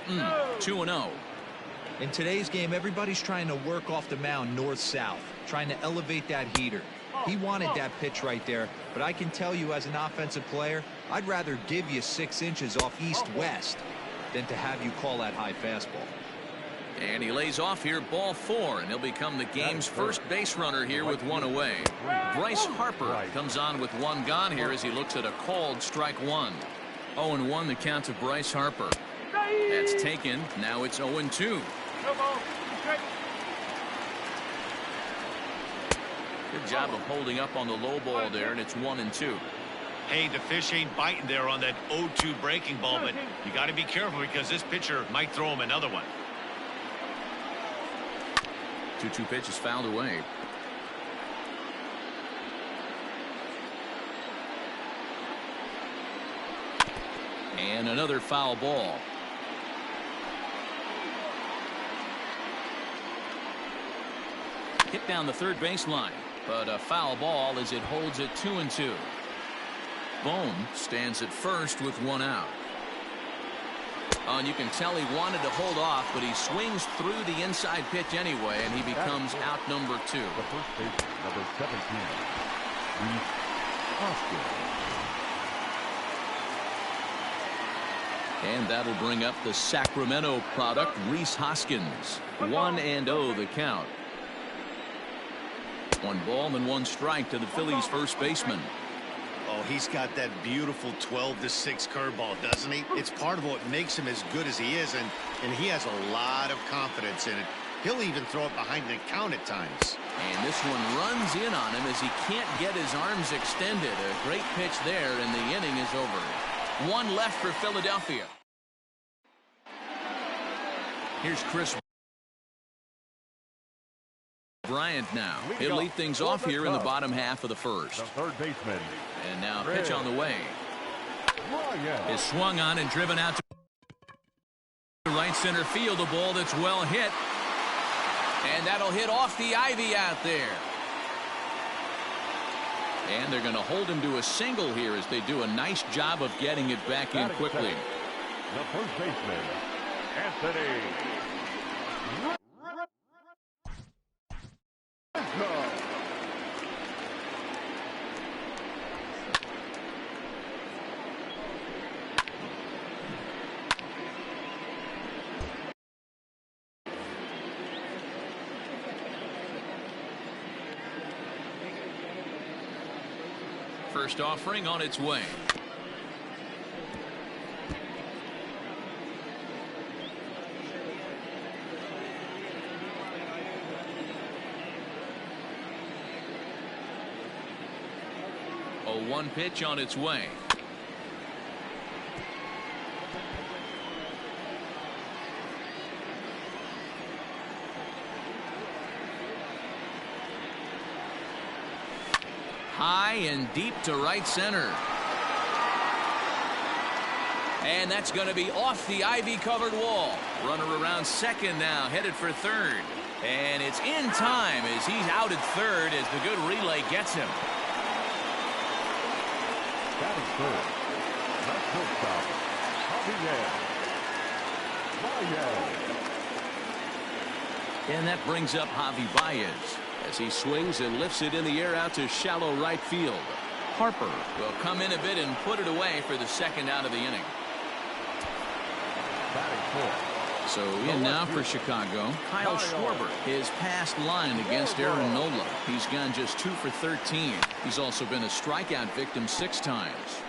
2-0. In today's game, everybody's trying to work off the mound north-south, trying to elevate that heater. He wanted that pitch right there, but I can tell you as an offensive player, I'd rather give you 6 inches off east-west than to have you call that high fastball. And he lays off here, ball 4, and he'll become the game's first base runner here with 1 away. Bryce Harper comes on with 1 gone here as he looks at a called strike 1. 0-1 the count to Bryce Harper. That's taken. Now it's 0-2. Good job of holding up on the low ball there, and it's 1-2. Hey, the fish ain't biting there on that 0-2 breaking ball, but you got to be careful because this pitcher might throw him another one. 2-2 pitch is fouled away. And another foul ball. Hit down the third baseline, but a foul ball as it holds it 2-2. Bone stands at first with 1 out. And you can tell he wanted to hold off, but he swings through the inside pitch anyway, and he becomes out number 2. The first baseman, number 17, Reese Hoskins. And that'll bring up the Sacramento product, Reese Hoskins. 1-0 the count. 1 ball and 1 strike to the Phillies' first baseman. Oh, he's got that beautiful 12-6 curveball, doesn't he? It's part of what makes him as good as he is, and he has a lot of confidence in it. He'll even throw it behind the count at times. And this one runs in on him as he can't get his arms extended. A great pitch there, and the inning is over. 1 left for Philadelphia. Here's Chris Bryant now. He'll lead things off here in the bottom half of the first. The third baseman. And now pitch on the way. Bryant Is swung on and driven out to right center field. A ball that's well hit. And that'll hit off the ivy out there. And they're going to hold him to a single here as they do a nice job of getting it back in quickly. The first baseman, Anthony. First offering on its way. A 1 pitch on its way. High and deep to right center. And that's going to be off the ivy-covered wall. Runner around second now, headed for third. And it's in time as he's out at third as the good relay gets him. Batting third. Left shortstop, Javier. And that brings up Javi Baez as he swings and lifts it in the air out to shallow right field. Harper will come in a bit and put it away for the second out of the inning. Batting fourth. So in now for Chicago, Kyle Schwarber. His past line against Aaron Nola. He's gone just 2 for 13. He's also been a strikeout victim 6 times.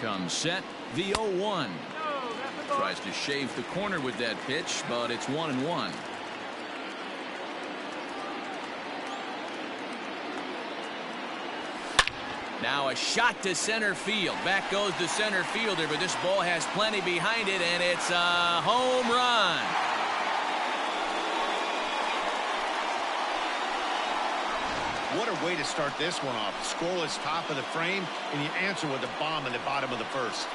Comes set, the 0-1. Tries to shave the corner with that pitch, but it's 1-1. Now a shot to center field. Back goes the center fielder, but this ball has plenty behind it, and it's a home run. What a way to start this one off. Scoreless top of the frame, and you answer with a bomb in the bottom of the first.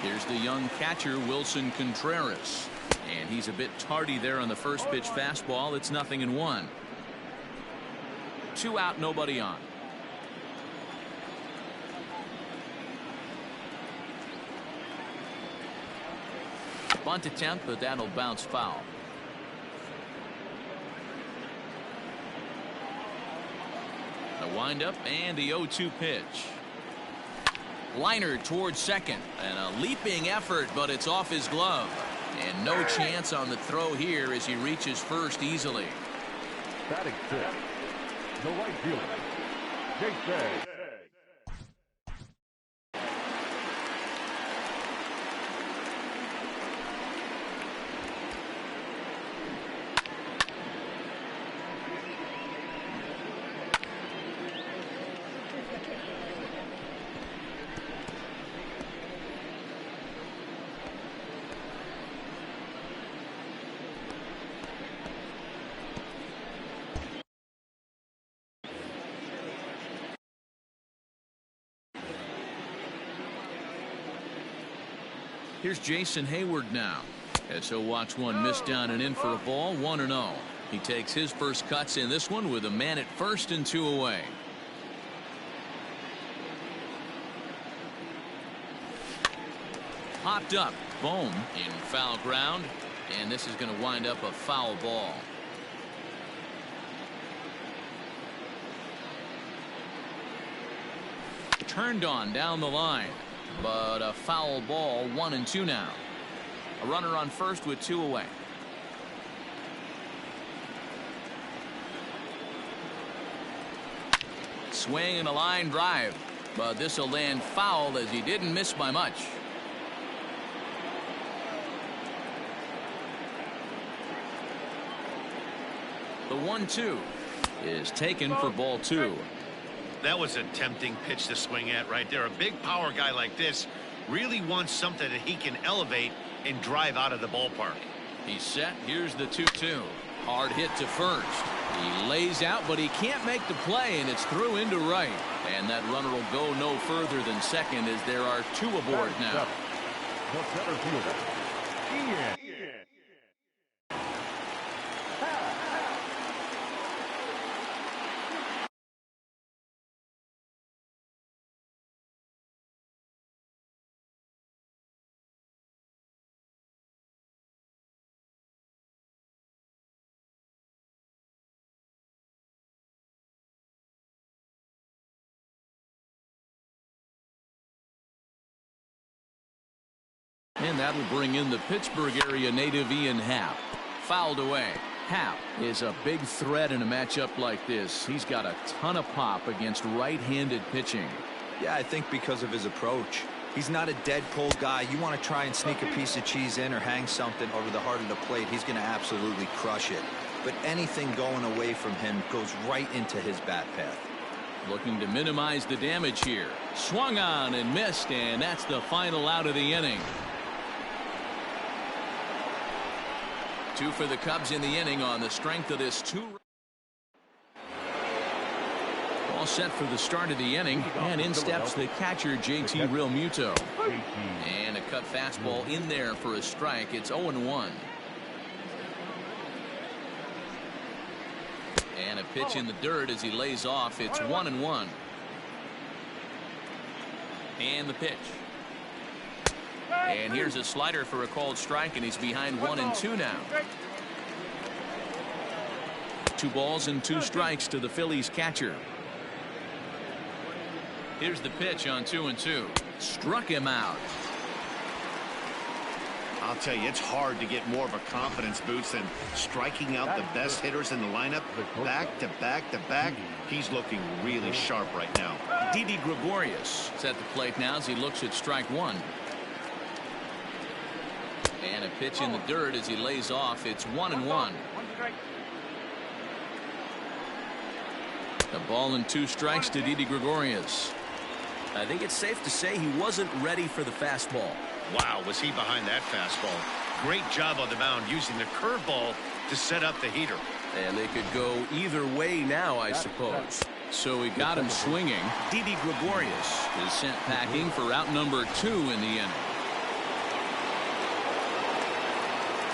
Here's the young catcher, Wilson Contreras. And he's a bit tardy there on the first pitch fastball. It's 0-1. 2 out, nobody on. Bunt attempt, but that'll bounce foul. The windup and the 0-2 pitch. Liner towards second, and a leaping effort, but it's off his glove. And no chance on the throw here as he reaches first easily. Batting fifth, the right fielder, Jason. Here's Jason Hayward now, as he'll watch one miss down and in for a ball. 1-0. He takes his first cuts in this one with a man at first and 2 away. Popped up. Bohm in foul ground, and this is going to wind up a foul ball. Turned on down the line, but a foul ball. 1-2 now. A runner on first with 2 away. Swing and a line drive, but this will land foul as he didn't miss by much. The 1-2 is taken for ball 2. That was a tempting pitch to swing at right there. A big power guy like this really wants something that he can elevate and drive out of the ballpark. He's set. Here's the 2-2. Hard hit to first. He lays out, but he can't make the play, and it's through into right. And that runner will go no further than second as there are 2 aboard now. The center fielder, Ian. And that'll bring in the Pittsburgh area native Ian Happ. Fouled away. Happ is a big threat in a matchup like this. He's got a ton of pop against right-handed pitching. Yeah, I think because of his approach. He's not a dead pull guy. You want to try and sneak a piece of cheese in or hang something over the heart of the plate, he's going to absolutely crush it. But anything going away from him goes right into his bat path. Looking to minimize the damage here. Swung on and missed, and that's the final out of the inning. 2 for the Cubs in the inning on the strength of this 2. All set for the start of the inning, and in steps the catcher, JT Realmuto. And a cut fastball in there for a strike. It's 0-1. And a pitch in the dirt as he lays off. It's 1-1. And the pitch. And here's a slider for a called strike, and he's behind 1-2 now. 2 balls and 2 strikes to the Phillies catcher. Here's the pitch on 2-2. Struck him out. I'll tell you, it's hard to get more of a confidence boost than striking out the best hitters in the lineup back to back to back. He's looking really sharp right now. Didi Gregorius is at the plate now as he looks at strike 1. And a pitch in the dirt as he lays off. It's 1-1. A ball and 2 strikes to Didi Gregorius. I think it's safe to say he wasn't ready for the fastball. Wow, was he behind that fastball. Great job on the mound using the curveball to set up the heater. And they could go either way now, I suppose. So he got him swinging. Didi Gregorius is sent packing for out number 2 in the inning.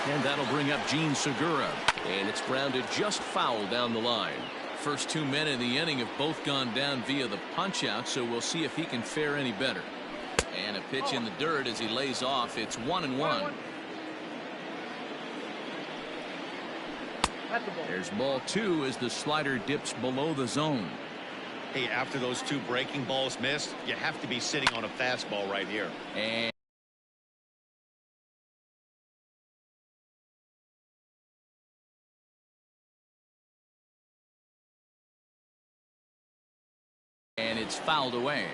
And that'll bring up Gene Segura. And it's grounded just foul down the line. First 2 men in the inning have both gone down via the punch out, so we'll see if he can fare any better. And a pitch in the dirt as he lays off. It's 1-1. There's ball 2 as the slider dips below the zone. Hey, after those 2 breaking balls missed, you have to be sitting on a fastball right here. And it's fouled away.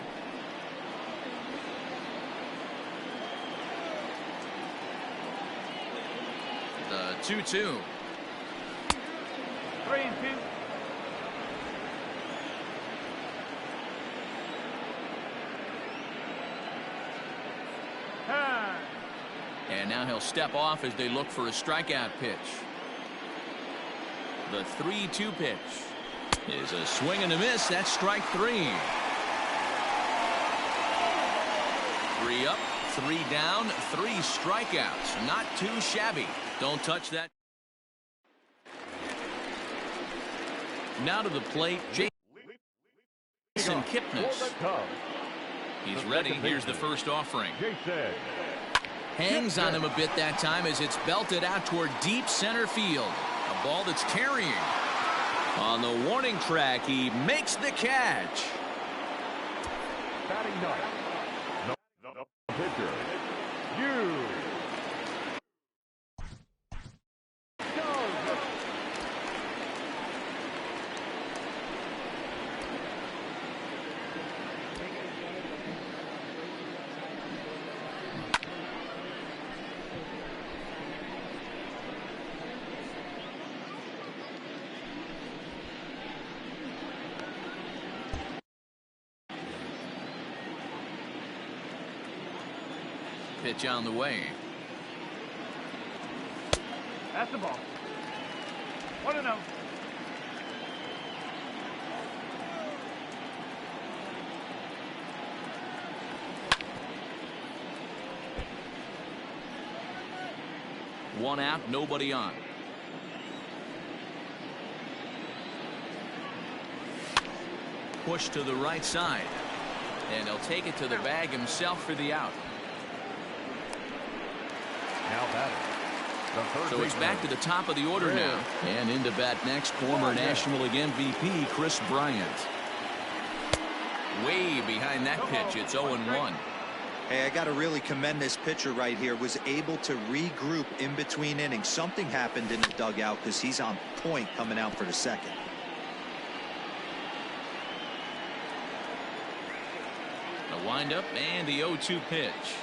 The 2-2. 3-2. And now he'll step off as they look for a strikeout pitch. The 3-2 pitch is a swing and a miss. That's strike 3. 3 up, 3 down, 3 strikeouts. Not too shabby. Don't touch that. Now to the plate, Jason Kipnis. He's ready. Here's the first offering. Hangs on him a bit that time as it's belted out toward deep center field. A ball that's carrying. On the warning track, he makes the catch. Batting ninth. The pitcher. Pitch on the way. That's the ball. 1-0. One out, nobody on. Push to the right side. And he'll take it to the bag himself for the out. Now batting. So it's back to the top of the order now. And into bat next, former National League MVP Chris Bryant. Way behind that pitch. It's 0-1. Hey, I got to really commend this pitcher right here. Was able to regroup in between innings. Something happened in the dugout because he's on point coming out for the second. A windup and the 0-2 pitch.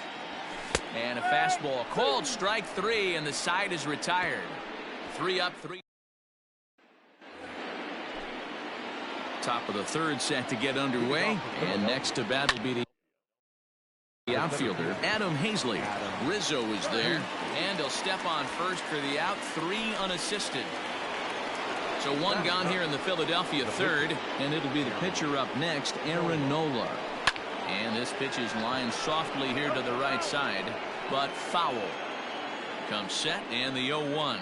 And a fastball called strike 3, and the side is retired. 3 up, 3. Top of the third set to get underway. And next to bat will be the outfielder, Adam Hazley. Rizzo is there. And he'll step on first for the out. 3 unassisted. So 1 gone here in the Philadelphia third. And it'll be the pitcher up next, Aaron Nola. And this pitch is lined softly here to the right side, but foul. Comes set and the 0-1.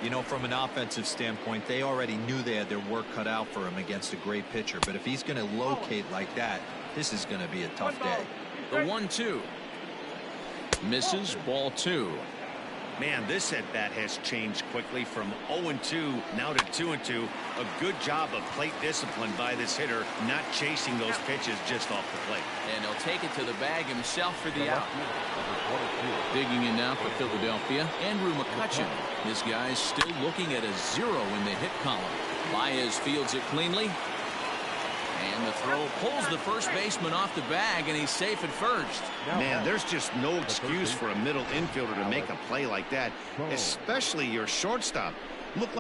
You know, from an offensive standpoint, they already knew they had their work cut out for him against a great pitcher. But if he's going to locate like that, this is going to be a tough day. The 1-2. Misses, ball 2. Man, this at-bat has changed quickly from 0-2 now to 2-2. A good job of plate discipline by this hitter, not chasing those pitches just off the plate. And he'll take it to the bag himself for the out. Digging in now for Philadelphia, Andrew McCutchen. This guy's still looking at a 0 in the hit column. Baez fields it cleanly. And the throw pulls the first baseman off the bag, and he's safe at first. Man, there's just no excuse for a middle infielder to make a play like that, especially your shortstop. Look like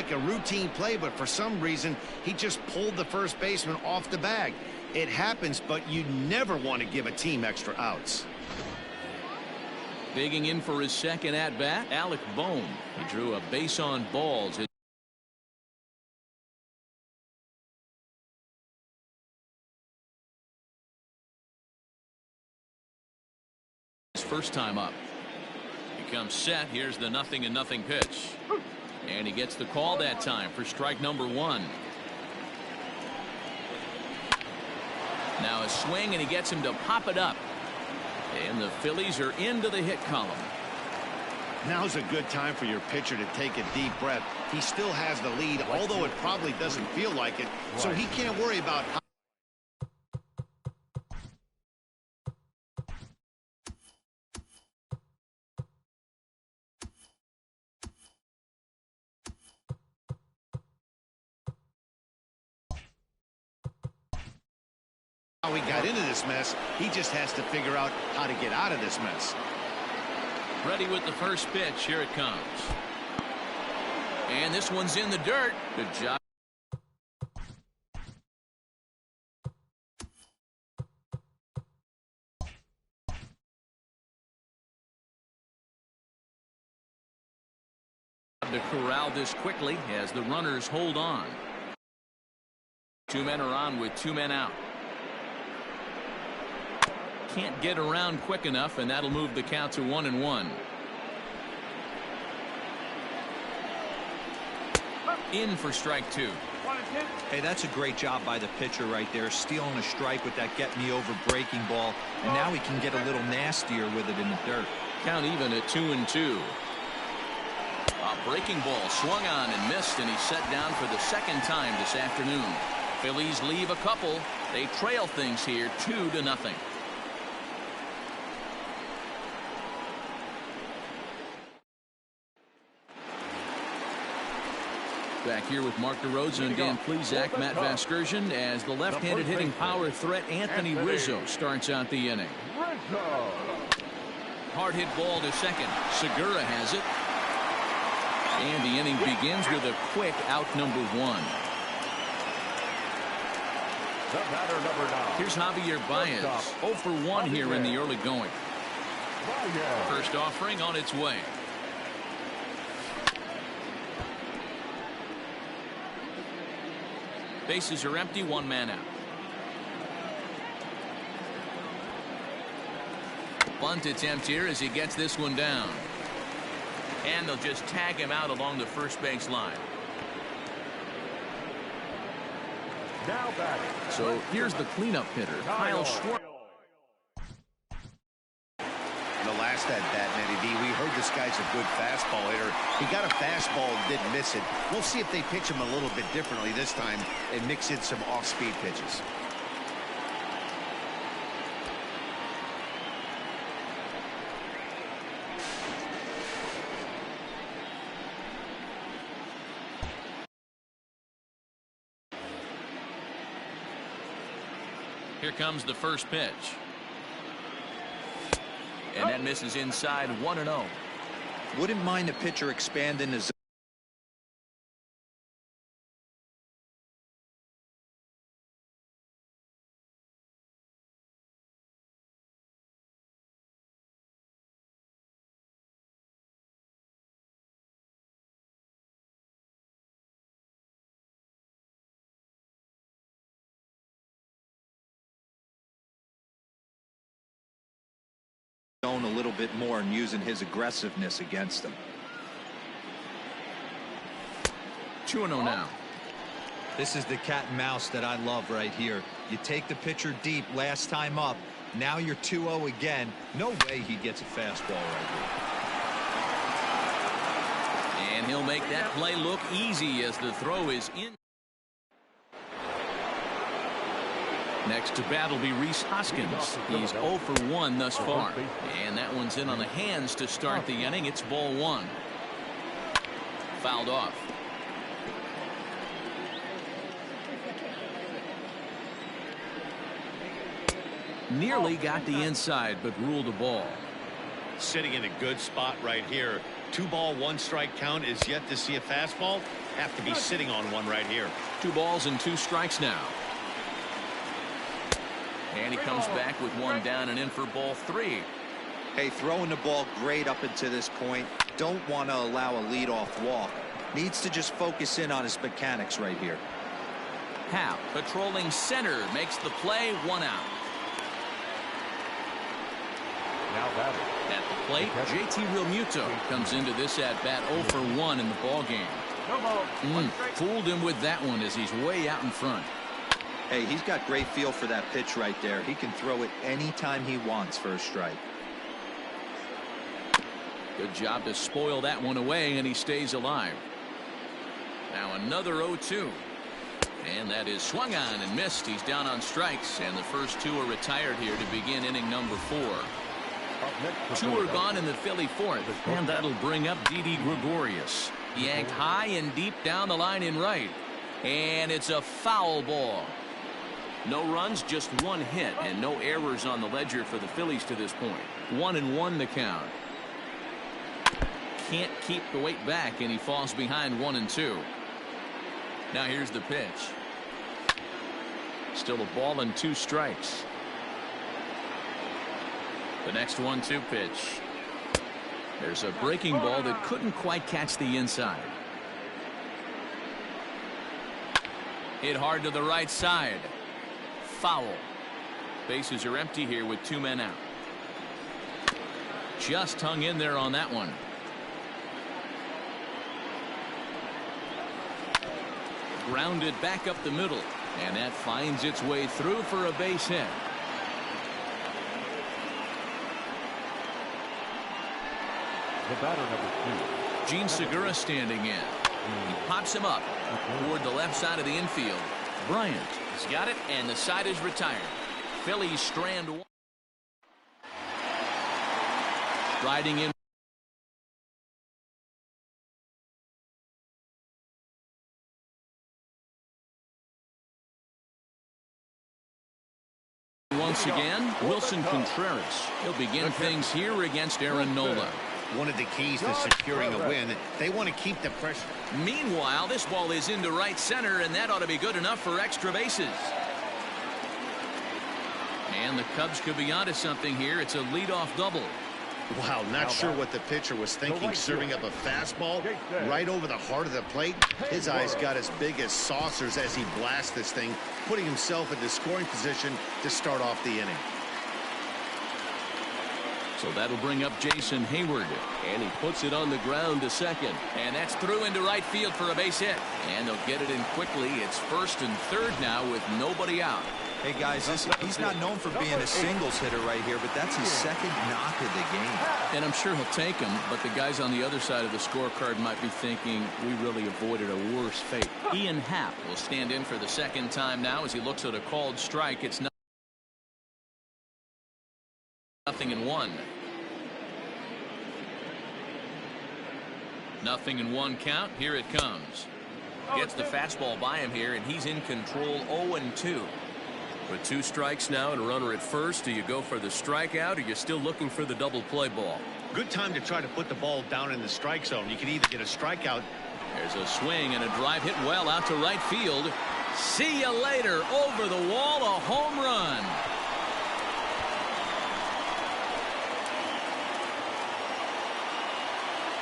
like a routine play, but for some reason, he just pulled the first baseman off the bag. It happens, but you never want to give a team extra outs. Digging in for his second at-bat, Alec Bohm. He drew a base on balls. His first time up. He comes set. Here's the 0-0 pitch. And he gets the call that time for strike number 1. Now a swing, and he gets him to pop it up. And the Phillies are into the hit column. Now's a good time for your pitcher to take a deep breath. He still has the lead, although it probably doesn't feel like it, so he can't worry about how he got into this mess. He just has to figure out how to get out of this mess. Ready with the first pitch. Here it comes. And this one's in the dirt. Good job. To corral this quickly as the runners hold on. 2 men are on with 2 men out. Can't get around quick enough, and that'll move the count to 1-1. In for strike 2. Hey, that's a great job by the pitcher right there, stealing a strike with that get-me-over breaking ball, and now he can get a little nastier with it in the dirt. Count even at 2-2. A breaking ball swung on and missed, and he's set down for the second time this afternoon. Phillies leave a couple. They trail things here 2-0. Back here with Mark DeRosa and Dan Plesac, Matt Vasgersian, as the left-handed hitting power threat Anthony Rizzo starts out the inning. Hard hit ball to second. Segura has it. And the inning begins with a quick out number 1. The batter, number 9. Here's Javier Baez. 0 for 1 here in the early going. First offering on its way. Bases are empty, 1 man out. Bunt attempt here as he gets this one down. And they'll just tag him out along the first base line. Now batting. So here's the cleanup hitter, Kyle Schwarber. In the last at-bat, Matty D, we heard this guy's a good fastball hitter. He got a fastball and didn't miss it. We'll see if they pitch him a little bit differently this time and mix in some off-speed pitches. Here comes the first pitch. And that misses inside, 1-0. Wouldn't mind the pitcher expanding his zone a little bit more and using his aggressiveness against them. 2-0 now. This is the cat and mouse that I love right here. You take the pitcher deep last time up. Now you're 2-0 again. No way he gets a fastball right here. And he'll make that play look easy as the throw is in. Next to bat will be Rhys Hoskins. He's 0 for 1 thus far. And that one's in on the hands to start the inning. It's ball 1. Fouled off. Nearly got the inside, but ruled a ball. Sitting in a good spot right here. 2 ball, 1 strike count is yet to see a fastball. have to be sitting on one right here. 2 balls and 2 strikes now. And he comes back with 1 down and in for ball 3. Hey, throwing the ball great up until this point. Don't want to allow a leadoff walk. Needs to just focus in on his mechanics right here. Hap patrolling center makes the play, 1 out. Now batting. At the plate, JT Realmuto comes into this at bat 0 for 1 in the ball game. No ball. Fooled him with that one as he's way out in front. Hey, he's got great feel for that pitch right there. He can throw it anytime he wants for a strike. Good job to spoil that one away, and he stays alive. Now another 0-2. And that is swung on and missed. He's down on strikes, and the first 2 are retired here to begin inning number 4. 2 are gone in the Philly 4th, and that'll bring up Didi Gregorius. Yanked high and deep down the line in right. And it's a foul ball. No runs, just 1 hit, and no errors on the ledger for the Phillies to this point. 1-1 the count. Can't keep the weight back, and he falls behind 1-2. Now here's the pitch. Still a ball and 2 strikes. The next 1-2 pitch. There's a breaking ball that couldn't quite catch the inside. Hit hard to the right side. Foul. Bases are empty here with 2 men out. Just hung in there on that one. Grounded back up the middle, and that finds its way through for a base hit. The batter, number 2. Gene Segura standing in. He pops him up toward the left side of the infield. Bryant has got it, and the side is retired. Phillies strand 1. Riding in. Once again, Wilson Contreras. He'll begin things here against Aaron Nola. One of the keys to securing a win, they want to keep the pressure. Meanwhile, this ball is into right center, and that ought to be good enough for extra bases. And the Cubs could be onto something here. It's a leadoff double. Wow, not sure what the pitcher was thinking, serving up a fastball right over the heart of the plate. His eyes got as big as saucers as he blasts this thing, putting himself in the scoring position to start off the inning. So that'll bring up Jason Hayward, and he puts it on the ground to second, and that's through into right field for a base hit, and they'll get it in quickly. It's 1st and 3rd now with nobody out. Hey guys, he's not known for being a singles hitter right here, but that's his 2nd knock of the game. And I'm sure he'll take him, but the guys on the other side of the scorecard might be thinking we really avoided a worse fate. Ian Happ will stand in for the 2nd time now as he looks at a called strike. It's 0-1. 0-1 count. Here it comes. Gets the fastball by him here, and he's in control. 0-2. With 2 strikes now and a runner at first, do you go for the strikeout, or you're still looking for the double play ball? Good time to try to put the ball down in the strike zone. You can either get a strikeout. There's a swing and a drive hit well out to right field. See you later. Over the wall, a home run.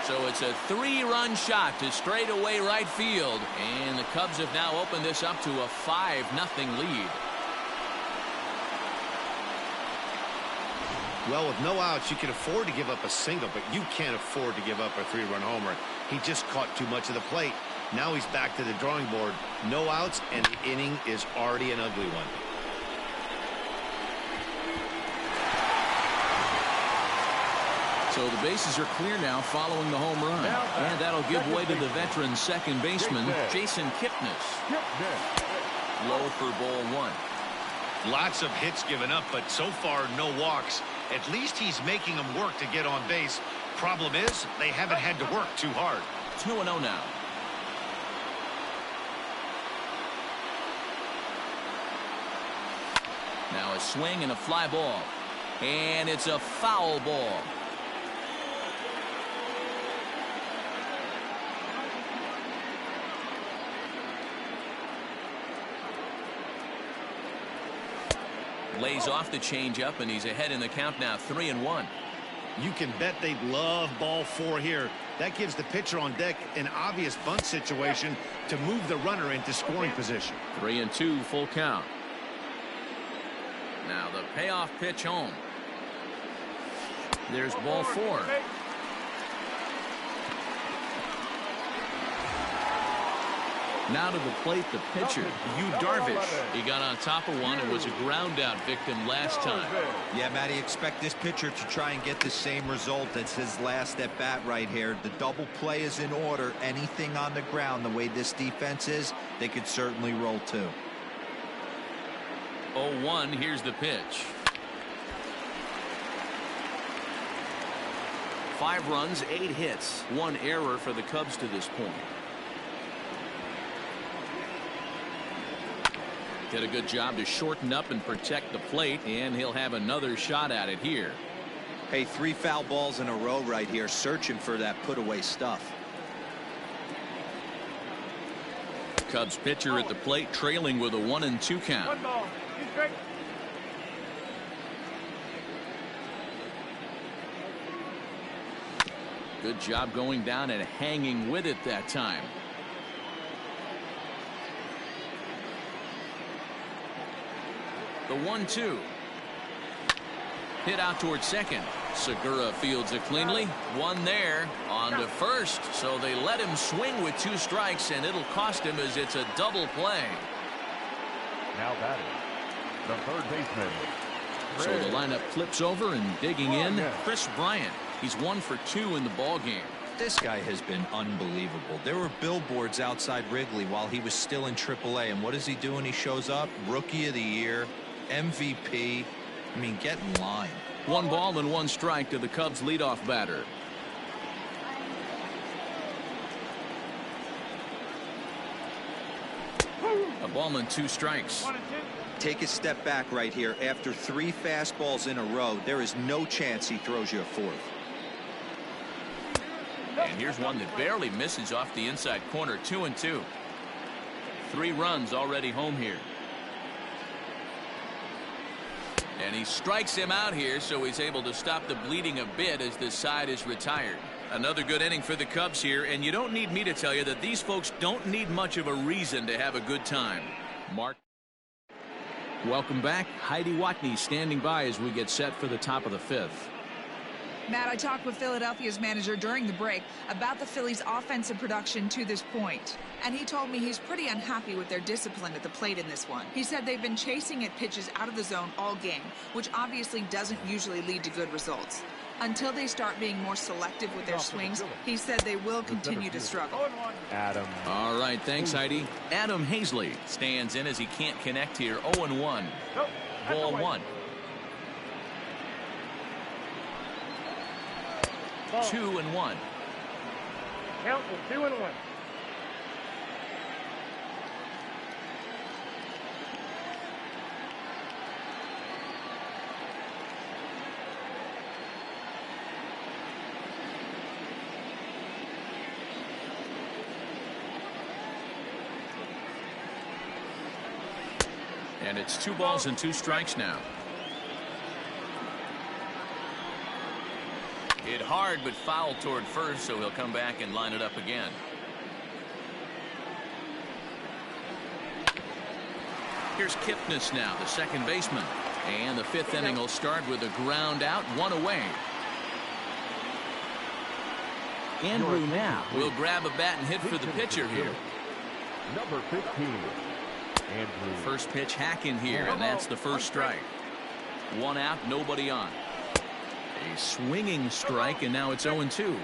So it's a 3-run shot to straightaway right field, and the Cubs have now opened this up to a 5-0 lead. Well, with no outs, you can afford to give up a single, but you can't afford to give up a 3-run homer. He just caught too much of the plate. Now he's back to the drawing board. No outs, and the inning is already an ugly one. So the bases are clear now following the home run. And that'll give way to the veteran second baseman, Jason Kipnis. Low for ball 1. Lots of hits given up, but so far no walks. At least he's making them work to get on base. Problem is, they haven't had to work too hard. 2-0 now. Now a swing and a fly ball. And it's a foul ball. Lays off the changeup, and he's ahead in the count now, 3-1. You can bet they'd love ball 4 here. That gives the pitcher on deck an obvious bunt situation to move the runner into scoring position. 3-2, full count. Now the payoff pitch home. There's ball 4. Now to the plate, the pitcher, Yu Darvish. He got on top of one and was a ground out victim last time. Yeah, Matty, expect this pitcher to try and get the same result as his last at bat right here. The double play is in order. Anything on the ground, the way this defense is, they could certainly roll too. 0-1, here's the pitch. 5 runs, 8 hits, 1 error for the Cubs to this point. Did a good job to shorten up and protect the plate, and he'll have another shot at it here. Hey, 3 foul balls in a row right here, searching for that put away stuff. Cubs pitcher at the plate, trailing with a 1-2 count. 1 ball. He's straight. Good job going down and hanging with it that time. The 1-2. Hit out towards second. Segura fields it cleanly. 1 there. On to first. So they let him swing with 2 strikes, and it'll cost him as it's a double play. Now batting, the third baseman. So the lineup flips over, and digging in, Chris Bryant. He's 1 for 2 in the ball game. This guy has been unbelievable. There were billboards outside Wrigley while he was still in AAA, and what is he doing? He shows up, Rookie of the Year, MVP. I mean, get in line. 1 ball and 1 strike to the Cubs leadoff batter. A ball and 2 strikes. 1 and 2. Take a step back right here. After 3 fastballs in a row, there is no chance he throws you a 4th. And here's one that barely misses off the inside corner. 2-2. 3 runs already home here. And he strikes him out here, so he's able to stop the bleeding a bit as this side is retired. Another good inning for the Cubs here, and you don't need me to tell you that these folks don't need much of a reason to have a good time. Mark. Welcome back. Heidi Watney standing by as we get set for the top of the 5th. Matt, I talked with Philadelphia's manager during the break about the Phillies' offensive production to this point, and he told me he's pretty unhappy with their discipline at the plate in this one. He said they've been chasing at pitches out of the zone all game, which obviously doesn't usually lead to good results. Until they start being more selective with their swings, he said they will continue to struggle. Adam. All right, thanks, Heidi. Adam Hazley stands in as he can't connect here. 0-1. Ball 1. 2-1. Count is 2-1. And it's 2 balls and 2 strikes now. Hit hard but foul toward first, so he'll come back and line it up again. Here's Kipnis now, the second baseman. And the 5th inning will start with a ground out, 1 away. Andrew now will grab a bat and hit for the pitcher here. Number 15. Andrew. First pitch hack in here, and that's the first strike. 1 out, nobody on. A swinging strike, and now it's 0-2.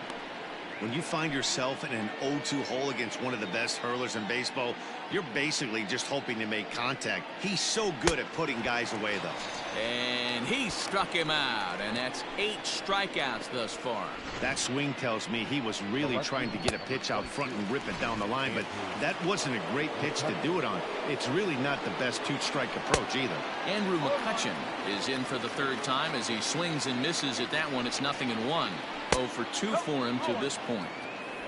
When you find yourself in an 0-2 hole against one of the best hurlers in baseball, you're basically just hoping to make contact. He's so good at putting guys away, though. And he struck him out, and that's 8 strikeouts thus far. That swing tells me he was really trying to get a pitch out front and rip it down the line, but that wasn't a great pitch to do it on. It's really not the best 2-strike approach either. Andrew McCutchen is in for the 3rd time as he swings and misses at that one. It's 0-1. 0 for 2 for him to this point.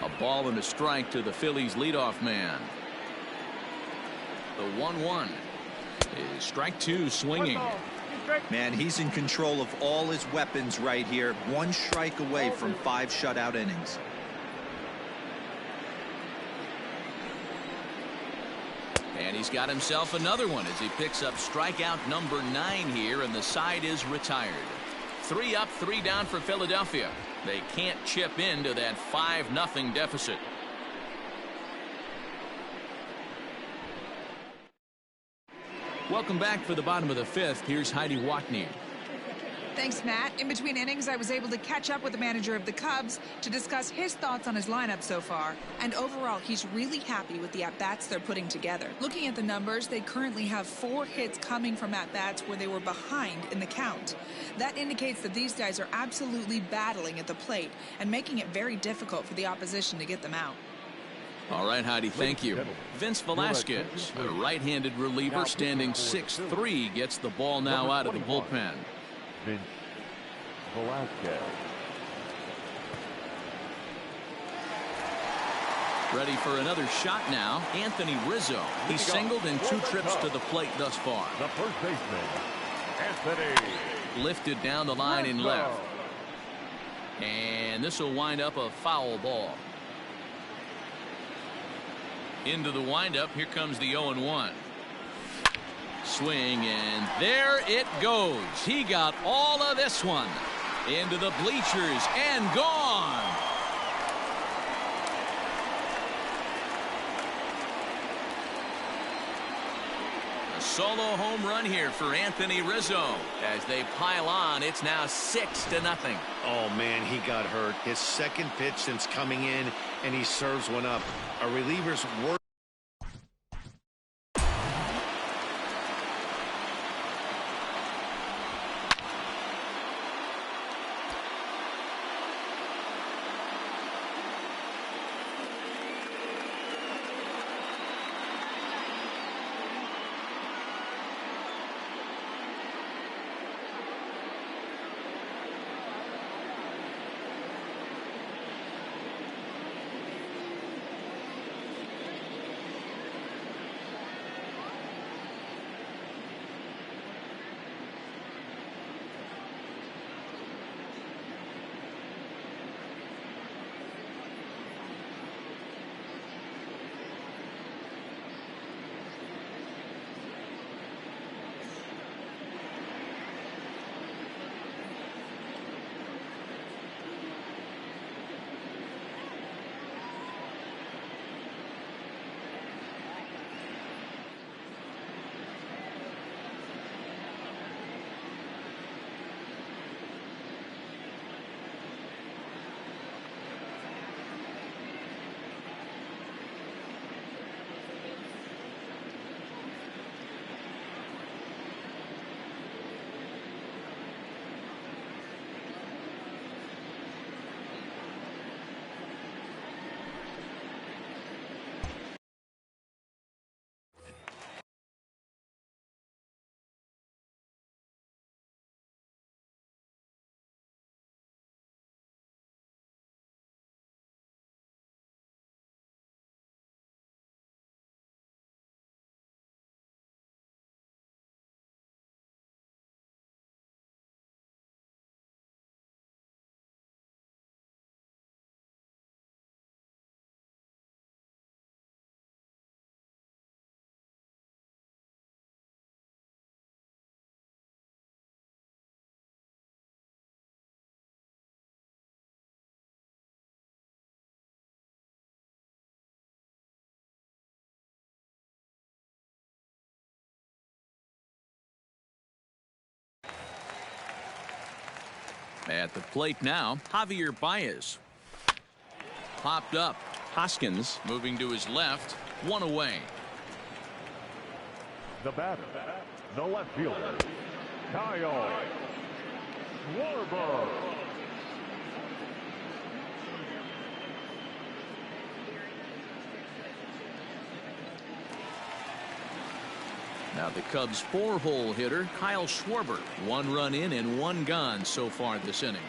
A ball and a strike to the Phillies leadoff man. The 1-1 is strike 2 swinging. Man, he's in control of all his weapons right here. One strike away from 5 shutout innings. And he's got himself another one as he picks up strikeout number 9 here, and the side is retired. 3 up, 3 down for Philadelphia. They can't chip into that 5-0 deficit. Welcome back for the bottom of the 5th. Here's Heidi Watney. Thanks, Matt. In between innings, I was able to catch up with the manager of the Cubs to discuss his thoughts on his lineup so far. And overall, he's really happy with the at-bats they're putting together. Looking at the numbers, they currently have 4 hits coming from at-bats where they were behind in the count. That indicates that these guys are absolutely battling at the plate and making it very difficult for the opposition to get them out. All right, Heidi, thank you. Vince Velasquez, a right-handed reliever standing 6'3", gets the ball now out of the bullpen. Vince Velasquez. Ready for another shot now, Anthony Rizzo. He's singled in 2 trips to the plate thus far. The first baseman, Anthony. Lifted down the line in left. And this will wind up a foul ball. Into the windup. Here comes the 0-1. Swing, and there it goes. He got all of this one. Into the bleachers and gone. A solo home run here for Anthony Rizzo. As they pile on, it's now 6-0. Oh, man, he got hurt. His second pitch since coming in, and he serves one up. A reliever's work. At the plate now, Javier Baez. Popped up. Hoskins moving to his left. 1 away. The batter, the left fielder, Kyle Schwarber. Now the Cubs' 4-hole hitter, Kyle Schwarber. 1 run in and 1 gone so far this inning.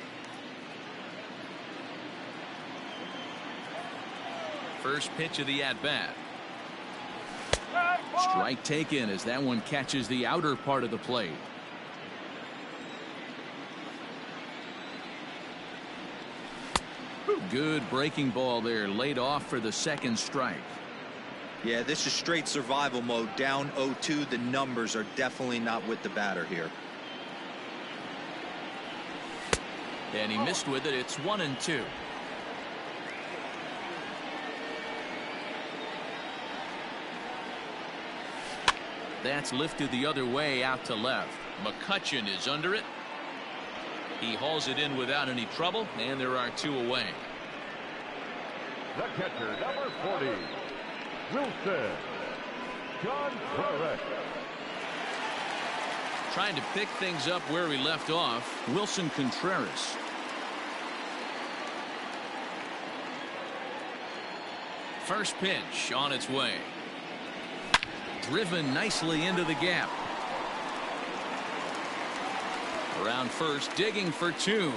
First pitch of the at-bat. Strike taken as that one catches the outer part of the plate. Good breaking ball there, laid off for the second strike. Yeah, this is straight survival mode. Down 0-2. The numbers are definitely not with the batter here. And he missed with it. It's 1-2. That's lifted the other way out to left. McCutchen is under it. He hauls it in without any trouble, and there are 2 away. The catcher, number 40, Wilson Contreras. Trying to pick things up where we left off, Wilson Contreras. First pitch on its way. Driven nicely into the gap. Around first, digging for 2.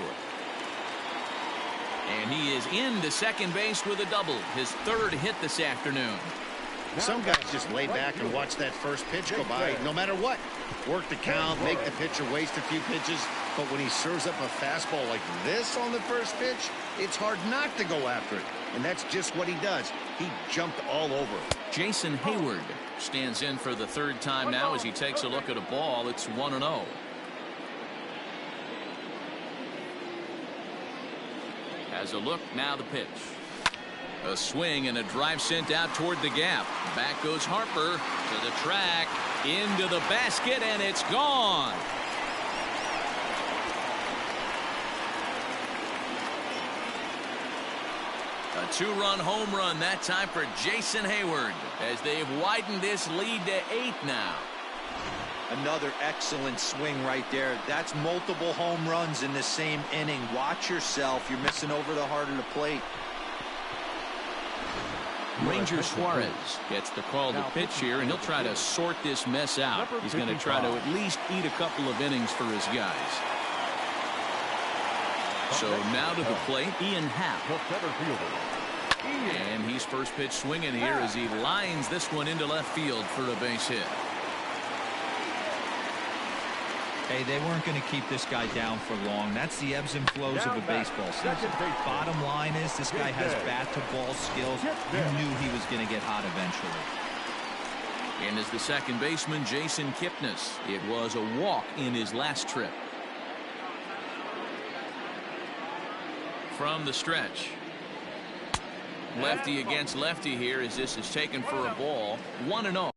And he is into second base with a double. His 3rd hit this afternoon. Some guys just lay back and watch that first pitch go by no matter what. Work the count, make the pitcher waste a few pitches. But when he serves up a fastball like this on the first pitch, it's hard not to go after it. And that's just what he does. He jumped all over it. Jason Hayward stands in for the 3rd time now as he takes a look at a ball. It's 1-0. Has a look, now the pitch. A swing and a drive sent out toward the gap. Back goes Harper to the track, into the basket, and it's gone. A 2-run home run that time for Jason Hayward as they've widened this lead to 8 now. Another excellent swing right there. That's multiple home runs in the same inning. Watch yourself. You're missing over the heart of the plate. Ranger Suarez gets the call to pitch here, and he'll try to sort this mess out. He's going to try to at least eat a couple of innings for his guys. So now to the plate, Ian Happ. And he's first pitch swinging here as he lines this one into left field for a base hit. Hey, they weren't going to keep this guy down for long. That's the ebbs and flows of a baseball season. Bottom line is this guy has bat-to-ball skills. You knew he was going to get hot eventually. And as the second baseman, Jason Kipnis. It was a walk in his last trip. From the stretch. Lefty against lefty here as this is taken for a ball. 1-0.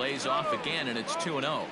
lays off again, and it's 2-0.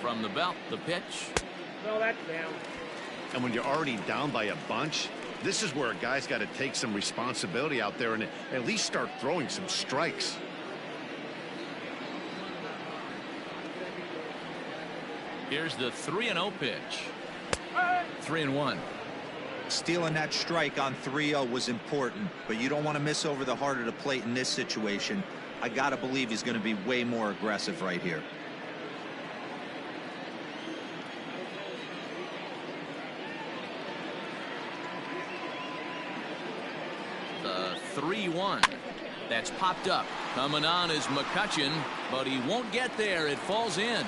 From the belt, the pitch. No, that's down. And when you're already down by a bunch, this is where a guy's got to take some responsibility out there and at least start throwing some strikes. Here's the 3-0 pitch. 3-1. Stealing that strike on 3-0 was important, but you don't want to miss over the heart of the plate in this situation. I got to believe he's going to be way more aggressive right here. The 3-1. That's popped up. Coming on is McCutchen, but he won't get there. It falls in.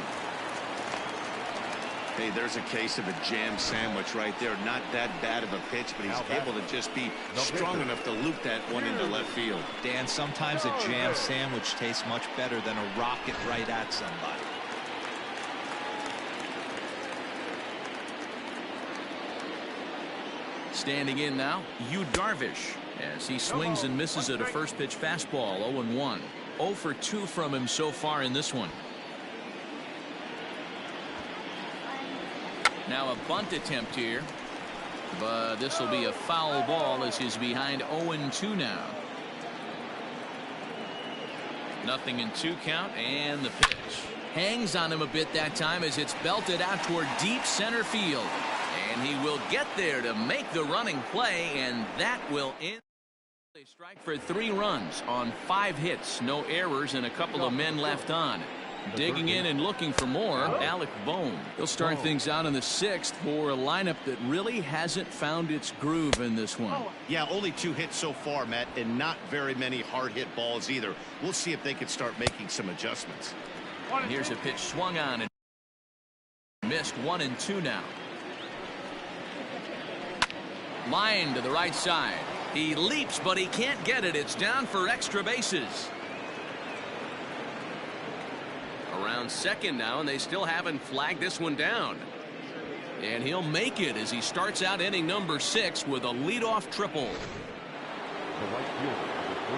Hey, there's a case of a jam sandwich right there. Not that bad of a pitch, but he's able to just be strong enough to loop that one into left field. Dan, sometimes a jam sandwich tastes much better than a rocket right at somebody. Standing in now, Yu Darvish, as he swings and misses at a first pitch fastball. 0-1. 0 for 2 from him so far in this one. Now a bunt attempt here, but this will be a foul ball as he's behind 0-2 now. 0-2 count, and the pitch hangs on him a bit that time as it's belted out toward deep center field, and he will get there to make the running play, and that will end. They strike for 3 runs on 5 hits, no errors, and a couple of men left on. Digging in and looking for more, Alec Bohm. He'll start things out in the 6th for a lineup that really hasn't found its groove in this one. Yeah, only 2 hits so far, Matt, and not very many hard hit balls either. We'll see if they can start making some adjustments. And here's a pitch swung on and missed. 1-2 now. Line to the right side. He leaps, but he can't get it. It's down for extra bases. Around second now, and they still haven't flagged this one down. And he'll make it as he starts out inning number 6 with a leadoff triple.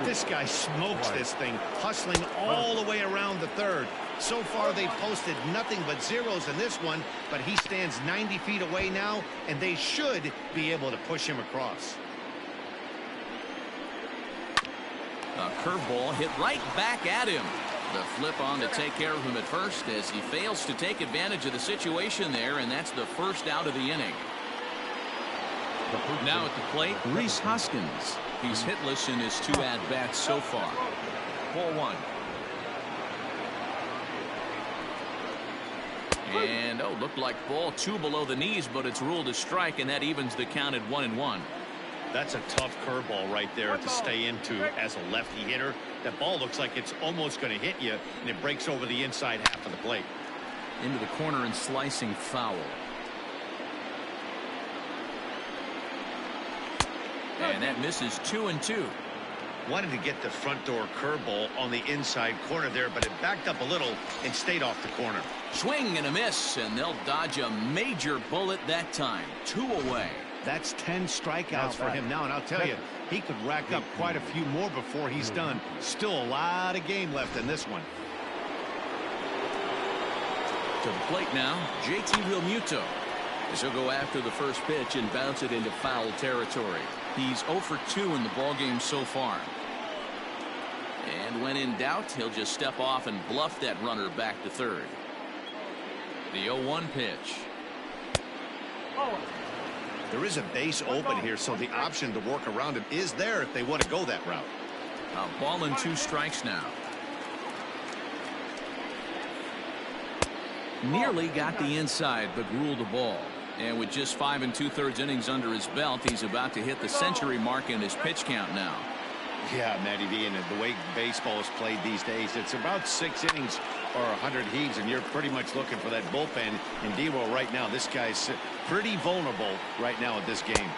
This guy smokes this thing, hustling all the way around the 3rd. So far, they've posted nothing but zeros in this one, but he stands 90 feet away now, and they should be able to push him across. A curveball hit right back at him. The flip on to take care of him at first as he fails to take advantage of the situation there, and that's the first out of the inning. Now at the plate, Rhys Hoskins. He's hitless in his 2 at-bats so far. 4-1. And, looked like ball 2 below the knees, but it's ruled a strike, and that evens the count at 1-1. That's a tough curveball right there to stay into as a lefty hitter. That ball looks like it's almost going to hit you, and it breaks over the inside half of the plate. Into the corner and slicing foul. And that misses 2-2. Wanted to get the front door curveball on the inside corner there, but it backed up a little and stayed off the corner. Swing and a miss, and they'll dodge a major bullet that time. 2 away. That's 10 strikeouts for him now, and I'll tell you, he could rack up quite a few more before he's done. Still a lot of game left in this one. To the plate now, JT Realmuto. As he'll go after the first pitch and bounce it into foul territory. He's 0 for 2 in the ballgame so far. And when in doubt, he'll just step off and bluff that runner back to third. The 0-1 pitch. There is a base open here, so the option to work around it is there if they want to go that route. A ball and 2 strikes now. Nearly got the inside, but ruled the ball. And with just 5 2/3 innings under his belt, he's about to hit the century mark in his pitch count now. Yeah, Matty V, and the way baseball is played these days, it's about 6 innings or 100 heaves, and you're pretty much looking for that bullpen. And D-Well right now, this guy's pretty vulnerable right now at this game.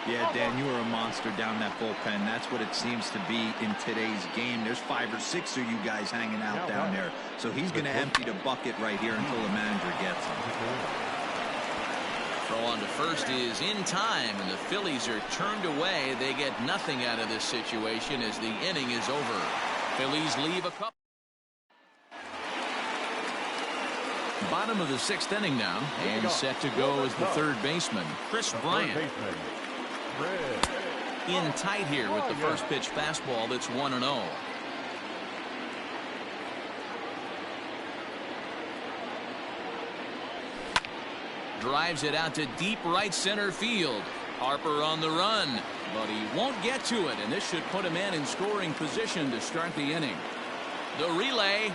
Yeah, Dan, you are a monster down that bullpen. That's what it seems to be in today's game. There's 5 or 6 of you guys hanging out down there. So he's going to empty the bucket right here until the manager gets him. Throw on to first is in time, and the Phillies are turned away. They get nothing out of this situation as the inning is over. Phillies leave a couple. Bottom of the 6th inning now, and set to go as the third baseman, Chris Bryant. In tight here with the first pitch fastball that's 1-0. Drives it out to deep right center field. Harper on the run, but he won't get to it, and this should put a man in scoring position to start the inning. The relay,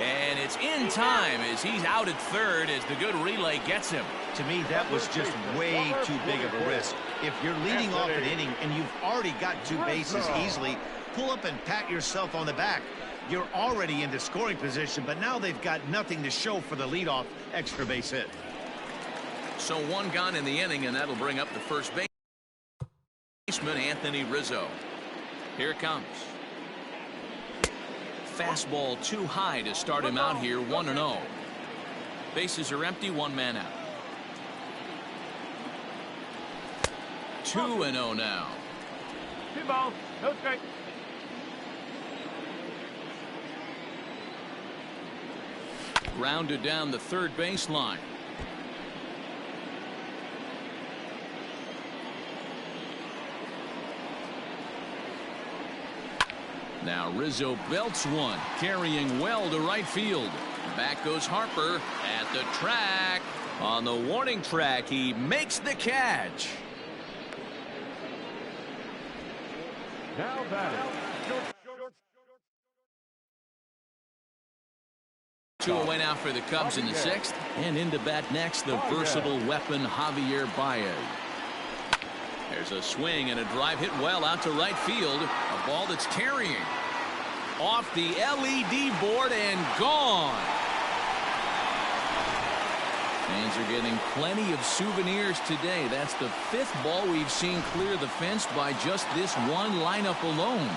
and it's in time as he's out at third as the good relay gets him. To me, that was just way too big of a risk. If you're leading off an inning and you've already got 2 bases easily, pull up and pat yourself on the back. You're already into scoring position, but now they've got nothing to show for the leadoff extra base hit. So 1 gone in the inning, and that'll bring up the first baseman, Anthony Rizzo. Here it comes. Fastball too high to start him out here, 1-0. Bases are empty, 1 man out. 2-0 now. 2 balls, no strike. Grounded down the third baseline. Now Rizzo belts one, carrying well to right field. Back goes Harper at the track. On the warning track, he makes the catch. Now batting. 2 away now for the Cubs in the 6th. And into bat next, the versatile weapon, Javier Baez. There's a swing and a drive hit well out to right field. A ball that's carrying off the LED board and gone. Fans are getting plenty of souvenirs today. That's the 5th ball we've seen clear the fence by just this one lineup alone.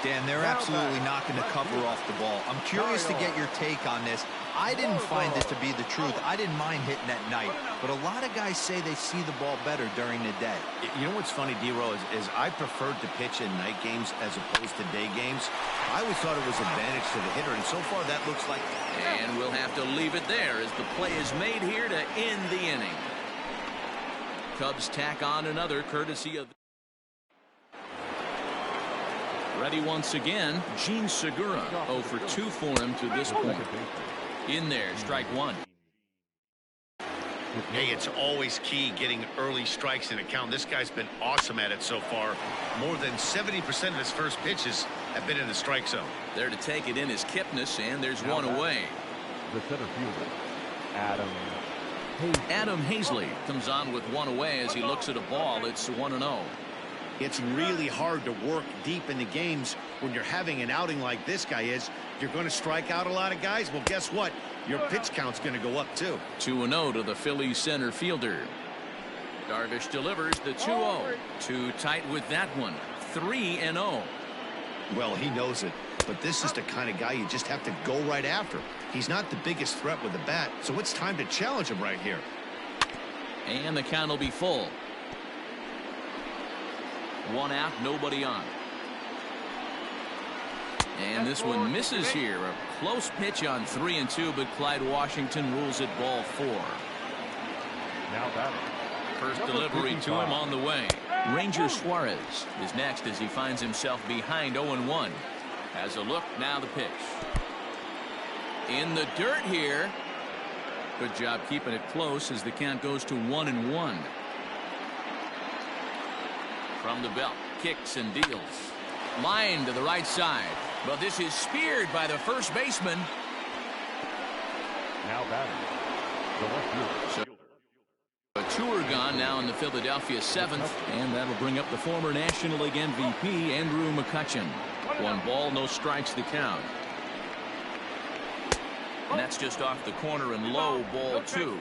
Dan, they're absolutely not going to cover off the ball. I'm curious to get your take on this. I didn't find it to be the truth. I didn't mind hitting at night, but a lot of guys say they see the ball better during the day. You know what's funny, D-Row, is I preferred to pitch in night games as opposed to day games. I always thought it was advantage to the hitter, and so far that looks like... And we'll have to leave it there as the play is made here to end the inning. Cubs tack on another courtesy of... Ready once again, Gene Segura. 0 for 2 for him to this point. In there, strike 1. Hey, it's always key getting early strikes in a count. This guy's been awesome at it so far. More than 70% of his first pitches have been in the strike zone. There to take it in is Kipnis, and there's 1 away. The center fielder, Adam Hazley comes on with 1 away as he looks at a ball. It's 1-0. It's really hard to work deep into games when you're having an outing like this guy is. You're going to strike out a lot of guys. Well, guess what? Your pitch count's going to go up, too. 2-0 to the Phillies center fielder. Darvish delivers the 2-0. Too tight with that one. 3-0. Well, he knows it. But this is the kind of guy you just have to go right after. He's not the biggest threat with the bat, so it's time to challenge him right here. And the count will be full. 1 out, nobody on. And this one misses here. A close pitch on 3-2, but Clyde Washington rules it ball 4. now batting. First delivery to him on the way. Ranger Suarez is next as he finds himself behind 0-1. Has a look, now the pitch. In the dirt here. Good job keeping it close as the count goes to 1-1. From the belt, kicks and deals. Line to the right side. But this is speared by the first baseman. Now batting. The left fielder. A tour gone now in the Philadelphia 7th, and that'll bring up the former National League MVP, Andrew McCutchen. 1 ball, no strikes the count. And that's just off the corner and low, ball 2.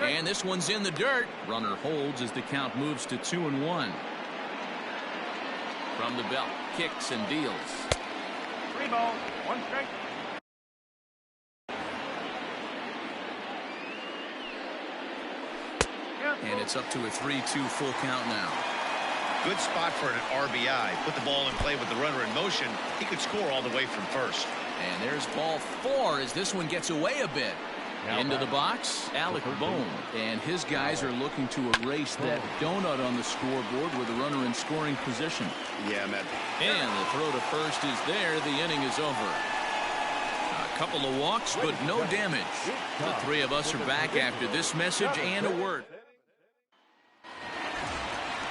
And this one's in the dirt. Runner holds as the count moves to 2-1. From the belt, kicks and deals. 3 balls, 1 strike. And it's up to a 3-2 full count now. Good spot for an RBI. Put the ball in play with the runner in motion. He could score all the way from first. And there's ball 4 as this one gets away a bit. Into the box, Alec Bohm. And his guys are looking to erase that donut on the scoreboard with a runner in scoring position. Yeah, Matt. And the throw to first is there. The inning is over. A couple of walks, but no damage. The three of us are back after this message and a word.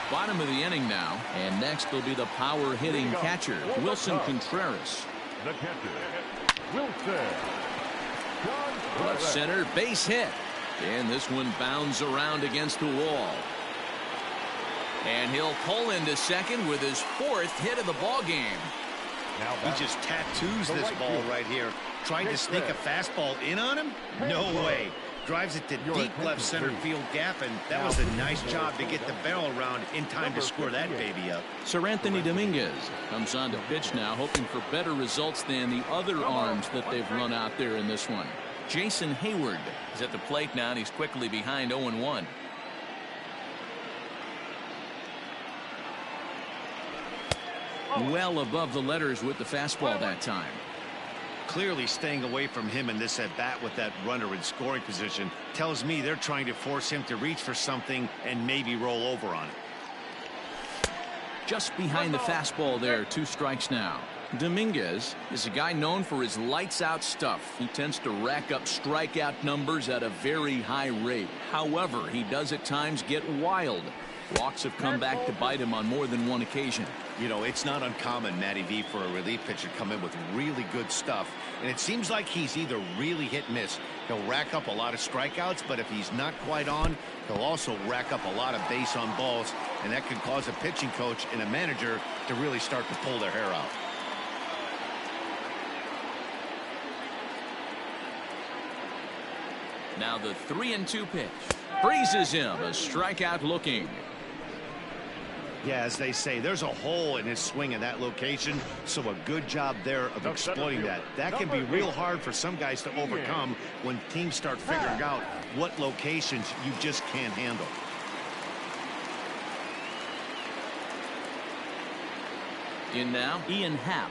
Bottom of the inning now. And next will be the power hitting catcher, Wilson Contreras. The catcher, Wilson. Left center, base hit. And this one bounds around against the wall. And he'll pull into second with his 4th hit of the ball game. He just tattoos this ball right here. Trying to sneak a fastball in on him? No way. Drives it to deep left center field gap, and that was a nice job to get the barrel around in time to score that baby up. Sir Anthony Dominguez comes on to pitch now, hoping for better results than the other arms that they've run out there in this one. Jason Hayward is at the plate now, and he's quickly behind 0-1. Well above the letters with the fastball that time. Clearly staying away from him in this at-bat with that runner in scoring position tells me they're trying to force him to reach for something and maybe roll over on it. Just behind the fastball there, 2 strikes now. Dominguez is a guy known for his lights-out stuff. He tends to rack up strikeout numbers at a very high rate. However, he does at times get wild. Walks have come back to bite him on more than one occasion. You know, it's not uncommon, Matty V, for a relief pitcher to come in with really good stuff. And it seems like he's either really hit and miss. He'll rack up a lot of strikeouts, but if he's not quite on, he'll also rack up a lot of base on balls. And that can cause a pitching coach and a manager to really start to pull their hair out. Now the 3-2 pitch. Freezes him, a strikeout looking. Yeah, as they say, there's a hole in his swing in that location, so a good job there of exploiting that. That can be real hard for some guys to overcome when teams start figuring out what locations you just can't handle. In now, Ian Happ.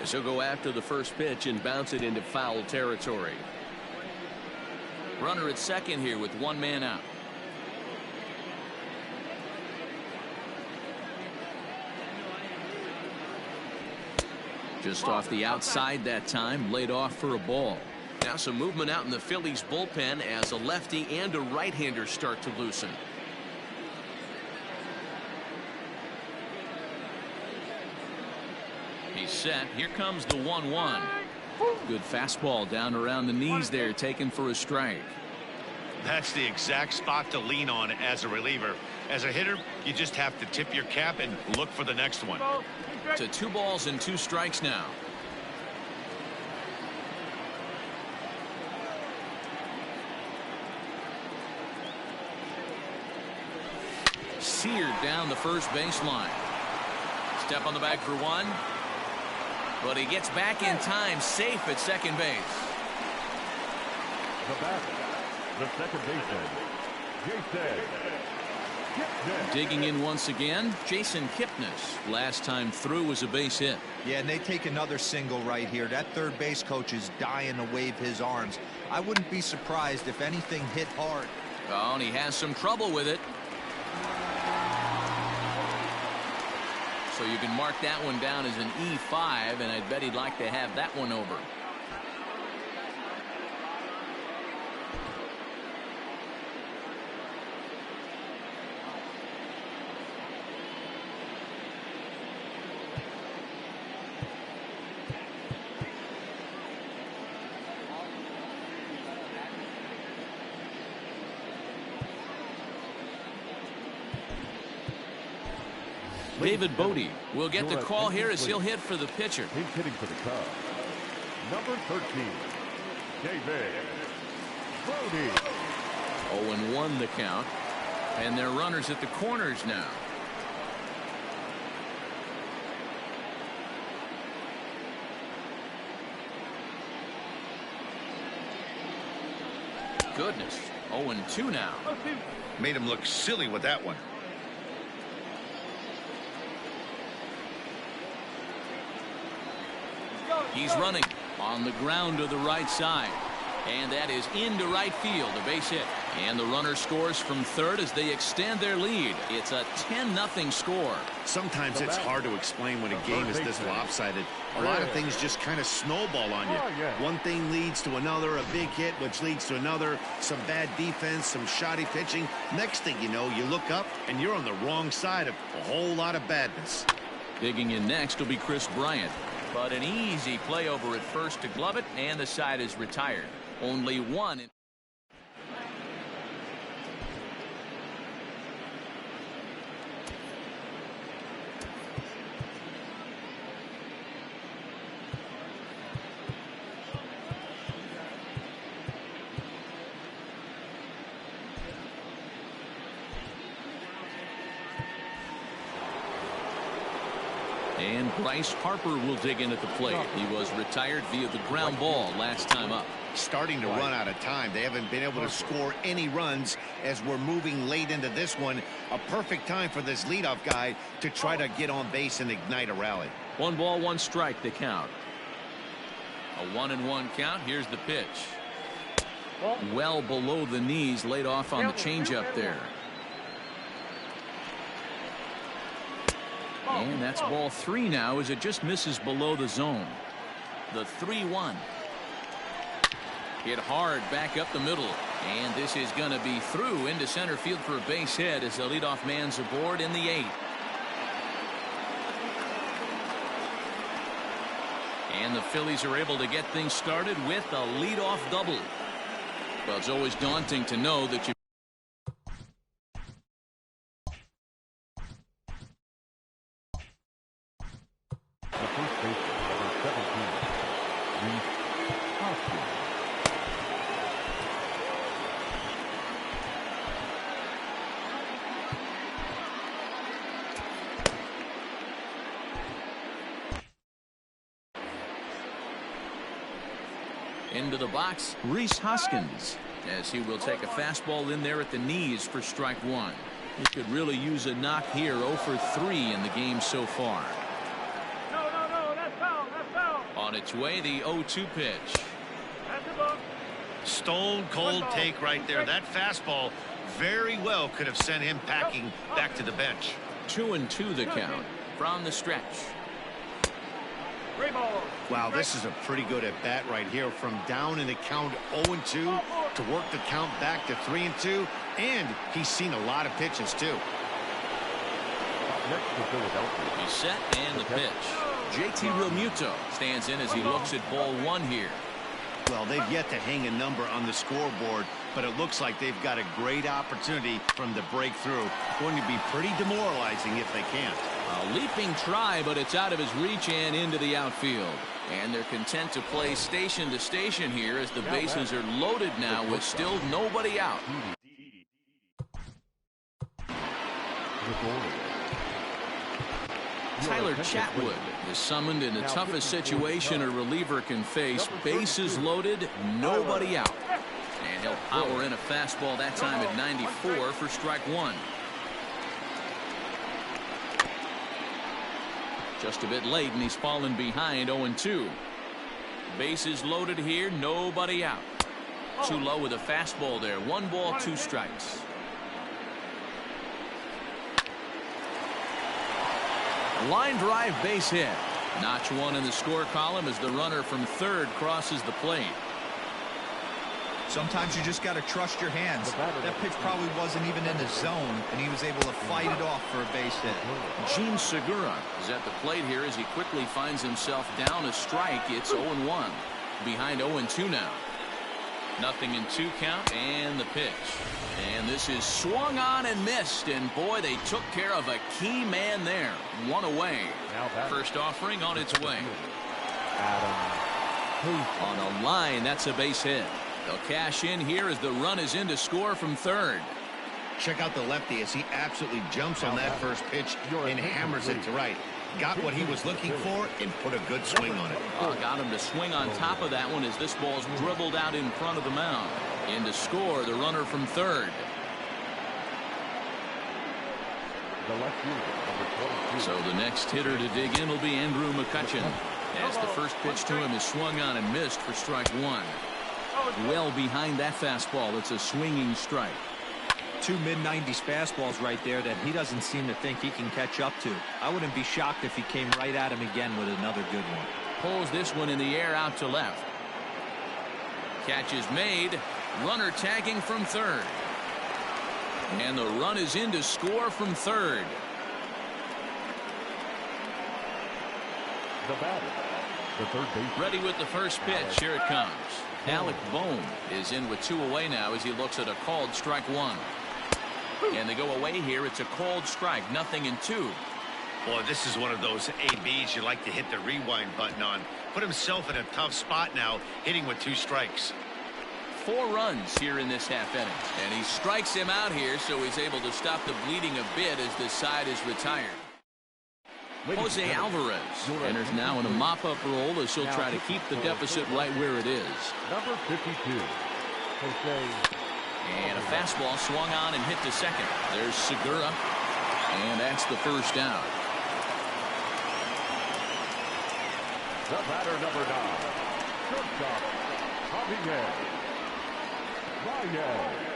As he'll go after the first pitch and bounce it into foul territory. Runner at second here with 1 man out. Just off the outside that time, laid off for a ball. Now some movement out in the Phillies bullpen as a lefty and a right-hander start to loosen. He's set. Here comes the 1-1. Good fastball down around the knees there, taken for a strike. That's the exact spot to lean on as a reliever. As a hitter, you just have to tip your cap and look for the next one. To 2 balls and 2 strikes now. Seared down the first baseline. Step on the bag for 1. But he gets back in time, safe at second base. The batter, the second baseman, Jason Kipnis. Digging in once again, Jason Kipnis. Last time through was a base hit. Yeah, and they take another single right here. That third base coach is dying to wave his arms. I wouldn't be surprised if anything hit hard. Oh, and he has some trouble with it. So you can mark that one down as an E5, and I'd bet he'd like to have that one over. David Bodie will get the call here as he'll hit for the pitcher. He's hitting for the Cubs. Number 13, David Bodie. 0-1 the count. And they're runners at the corners now. Goodness. 0-2 now. Made him look silly with that one. He's running on the ground to the right side. And that is into right field, a base hit. And the runner scores from third as they extend their lead. It's a 10-0 score. Sometimes it's hard to explain when a game is this lopsided. A lot of things just kind of snowball on you. One thing leads to another, a big hit, which leads to another, some bad defense, some shoddy pitching. Next thing you know, you look up and you're on the wrong side of a whole lot of badness. Digging in next will be Chris Bryant. But an easy play over at first to glove it, and the side is retired. Only one. And Bryce Harper will dig in at the plate. He was retired via the ground ball last time up. Starting to run out of time. They haven't been able to score any runs as we're moving late into this one. A perfect time for this leadoff guy to try to get on base and ignite a rally. 1 ball, 1 strike, the count. A 1-1 count. Here's the pitch. Well below the knees, laid off on the changeup there. And that's ball 3 now as it just misses below the zone. The 3-1. Hit hard back up the middle. And this is going to be through into center field for a base hit as the leadoff man's aboard in the 8th. And the Phillies are able to get things started with a leadoff double. Well, it's always daunting to know that you into the box, Rhys Hoskins, as he will take a fastball in there at the knees for strike 1. He could really use a knock here. 0 for 3 in the game so far. No, that's foul, that's foul. On its way, the 0-2 pitch. That's the ball. Stone cold take right there. That fastball very well could have sent him packing back to the bench. 2-2 the count from the stretch. 3 balls. Wow, this is a pretty good at bat right here, from down in the count 0-2 to work the count back to 3-2, and he's seen a lot of pitches too. He's set, and the pitch. JT Realmuto stands in as he looks at ball 1 here. Well, they've yet to hang a number on the scoreboard, but it looks like they've got a great opportunity from the breakthrough. Going to be pretty demoralizing if they can't. A leaping try, but it's out of his reach and into the outfield. And they're content to play station to station here as the bases are loaded now with still nobody out. Tyler Chatwood is summoned in the toughest situation a reliever can face. Bases loaded, nobody out. And he'll power in a fastball that time at 94 for strike 1. Just a bit late, and he's fallen behind 0-2. Bases loaded here, nobody out. Too low with a fastball there. 1 ball, 2 strikes. Line drive base hit. Notch 1 in the score column as the runner from third crosses the plate. Sometimes you just got to trust your hands. That pitch probably wasn't even in the zone, and he was able to fight it off for a base hit. Gene Segura is at the plate here as he quickly finds himself down a strike. It's 0-1. Behind 0-2 now. 0-2 count, and the pitch. And this is swung on and missed, and boy, they took care of a key man there. 1 away. First offering on its way. On a line, that's a base hit. They'll cash in here as the run is in to score from third. Check out the lefty as he absolutely jumps on that first pitch and hammers it to right. Got what he was looking for and put a good swing on it. Got him to swing on top of that one as this ball's dribbled out in front of the mound. In to score, the runner from third. So the next hitter to dig in will be Andrew McCutchen. As the first pitch to him is swung on and missed for strike one. Well behind that fastball. It's a swinging strike. Two mid-90s fastballs right there that he doesn't seem to think he can catch up to. I wouldn't be shocked if he came right at him again with another good one. Pulls this one in the air out to left. Catch is made. Runner tagging from third. And the run is in to score from third. The batter, the third baseman. Ready with the first pitch. Here it comes. Alec Bohm is in with 2 away now as he looks at a called strike one. And they go away here. It's a called strike. 0-2. Boy, this is one of those ABs you like to hit the rewind button on. Put himself in a tough spot now, hitting with 2 strikes. 4 runs here in this half inning. And he strikes him out here, so he's able to stop the bleeding a bit as this side is retired. Jose Alvarez enters now in a mop-up role as he'll try to keep the deficit right where it is. Number 52, Jose. And a fastball swung on and hit to second. There's Segura. And that's the first out. The batter, number 9, shortstop, Javier Baez.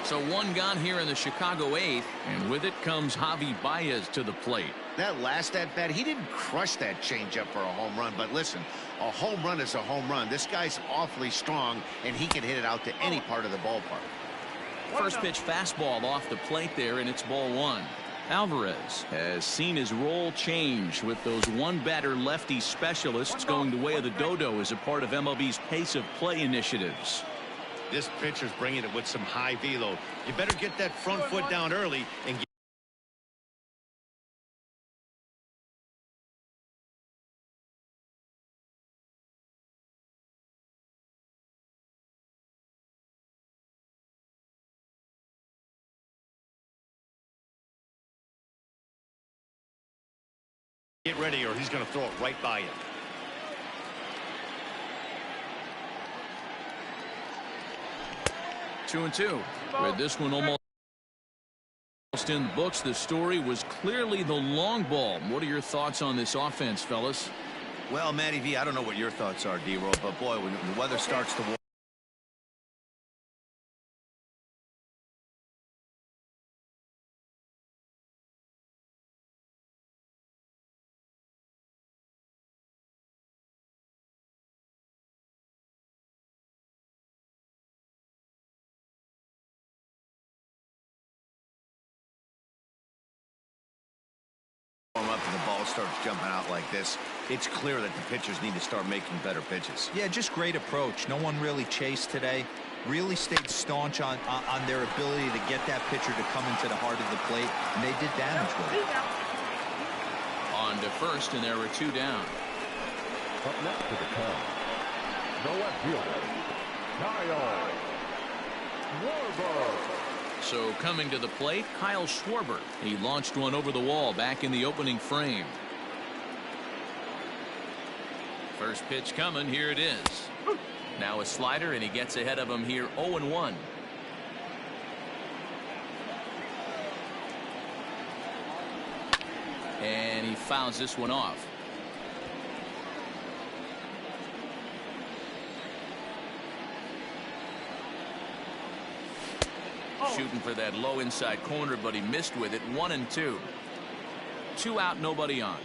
So 1 gone here in the Chicago 8th, and with it comes Javi Baez to the plate. That last at-bat, he didn't crush that changeup for a home run, but listen, a home run is a home run. This guy's awfully strong, and he can hit it out to any part of the ballpark. First pitch fastball off the plate there, and it's ball 1. Alvarez has seen his role change with those one-batter lefty specialists going the way of the dodo as a part of MLB's pace of play initiatives. This pitcher's bringing it with some high velo. You better get that front foot down early and get ready or he's going to throw it right by you. Two and two. With this one almost in the books, the story was clearly the long ball. What are your thoughts on this offense, fellas? Well, Matty V, I don't know what your thoughts are, D-Roll, but boy, when the weather starts to warm. Up and the ball starts jumping out like this, it's clear that the pitchers need to start making better pitches. Yeah, just great approach. No one really chased today. Really stayed staunch on their ability to get that pitcher to come into the heart of the plate, and they did damage with it. On to first, and there were 2 down. Up next to the Cubs, the left fielder, Kyle Schwarber. So coming to the plate, Kyle Schwarber. He launched one over the wall back in the opening frame. First pitch coming. Here it is. Now a slider, and he gets ahead of him here 0-1. And he fouls this one off. Shooting for that low inside corner, but he missed with it. 1-2. 2 out, nobody on.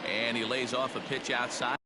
And he lays off a pitch outside.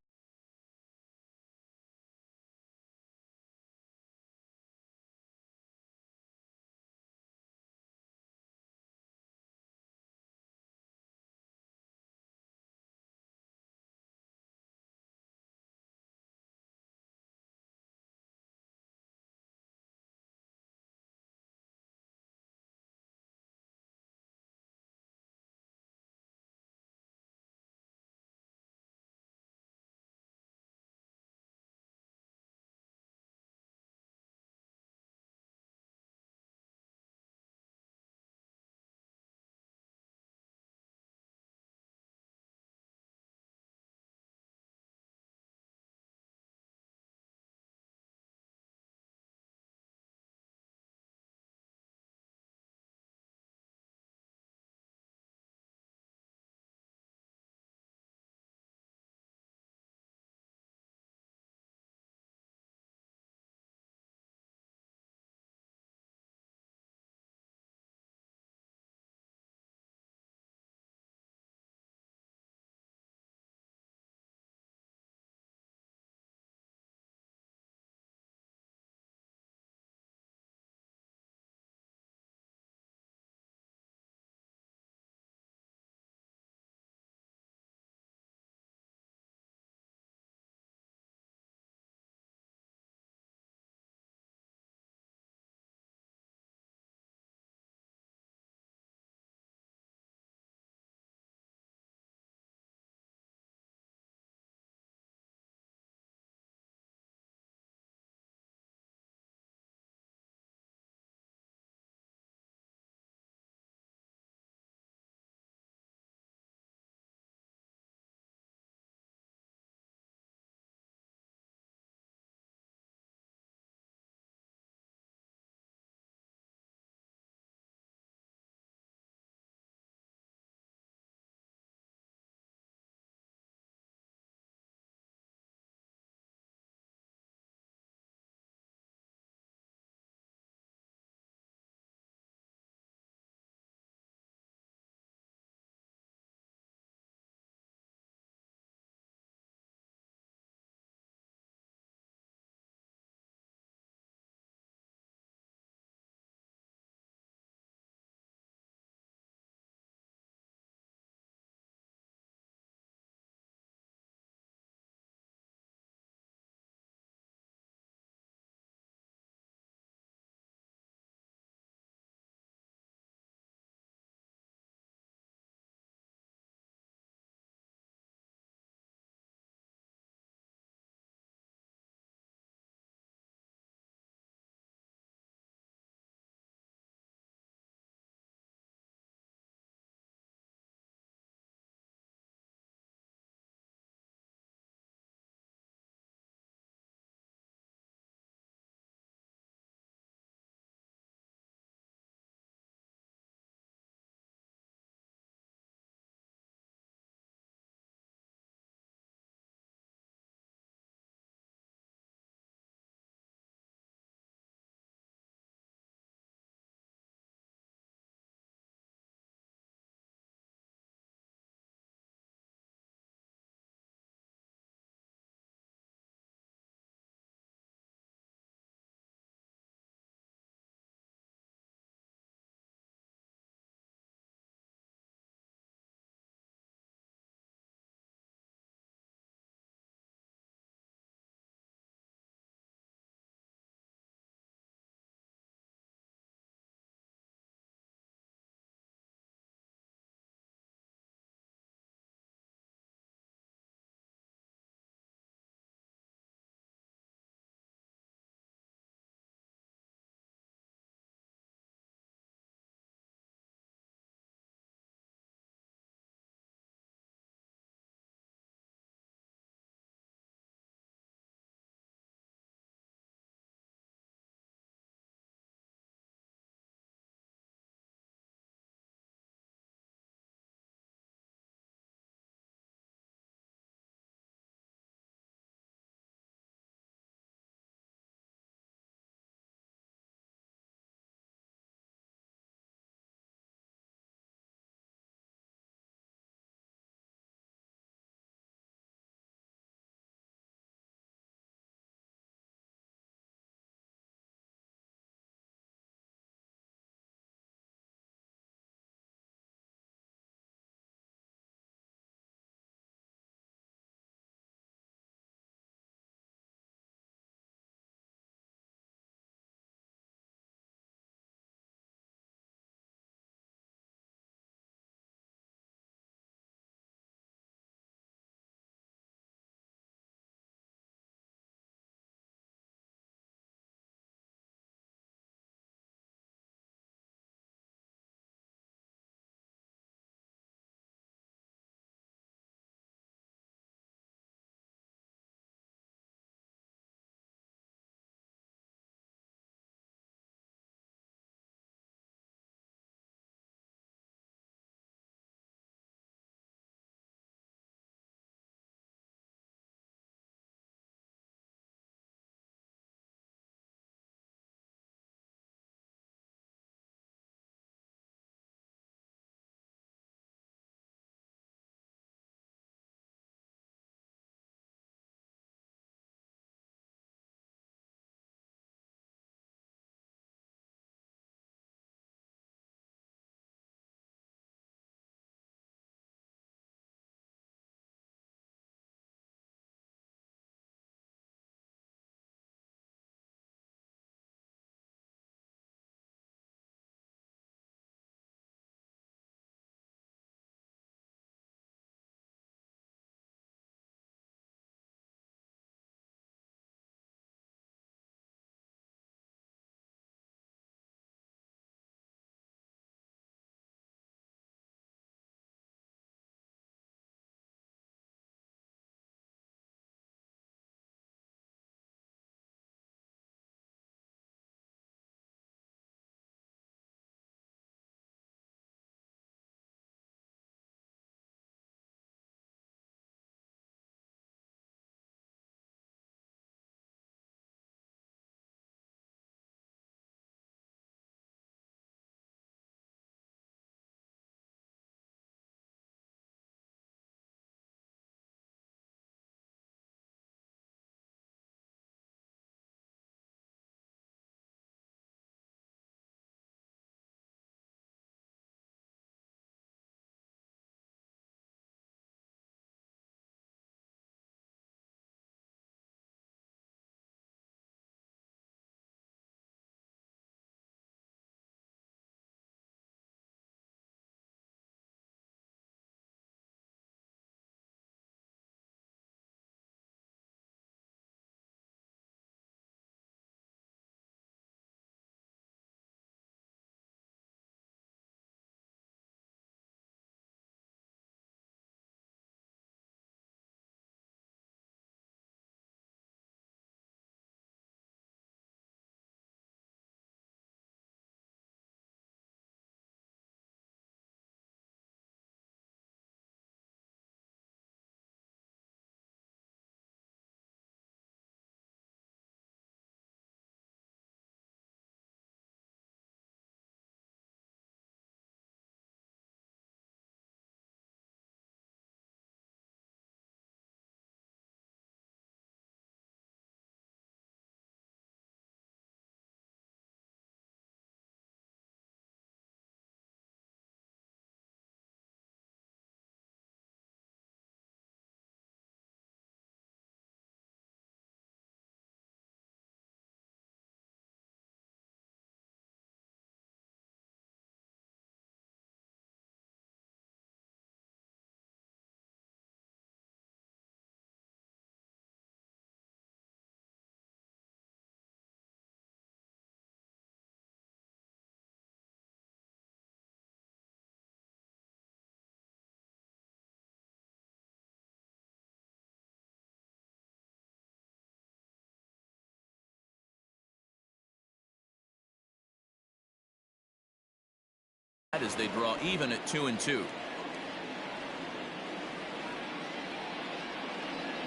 as they draw even at 2-2.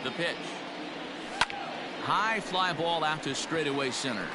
The pitch. High fly ball out to straightaway center.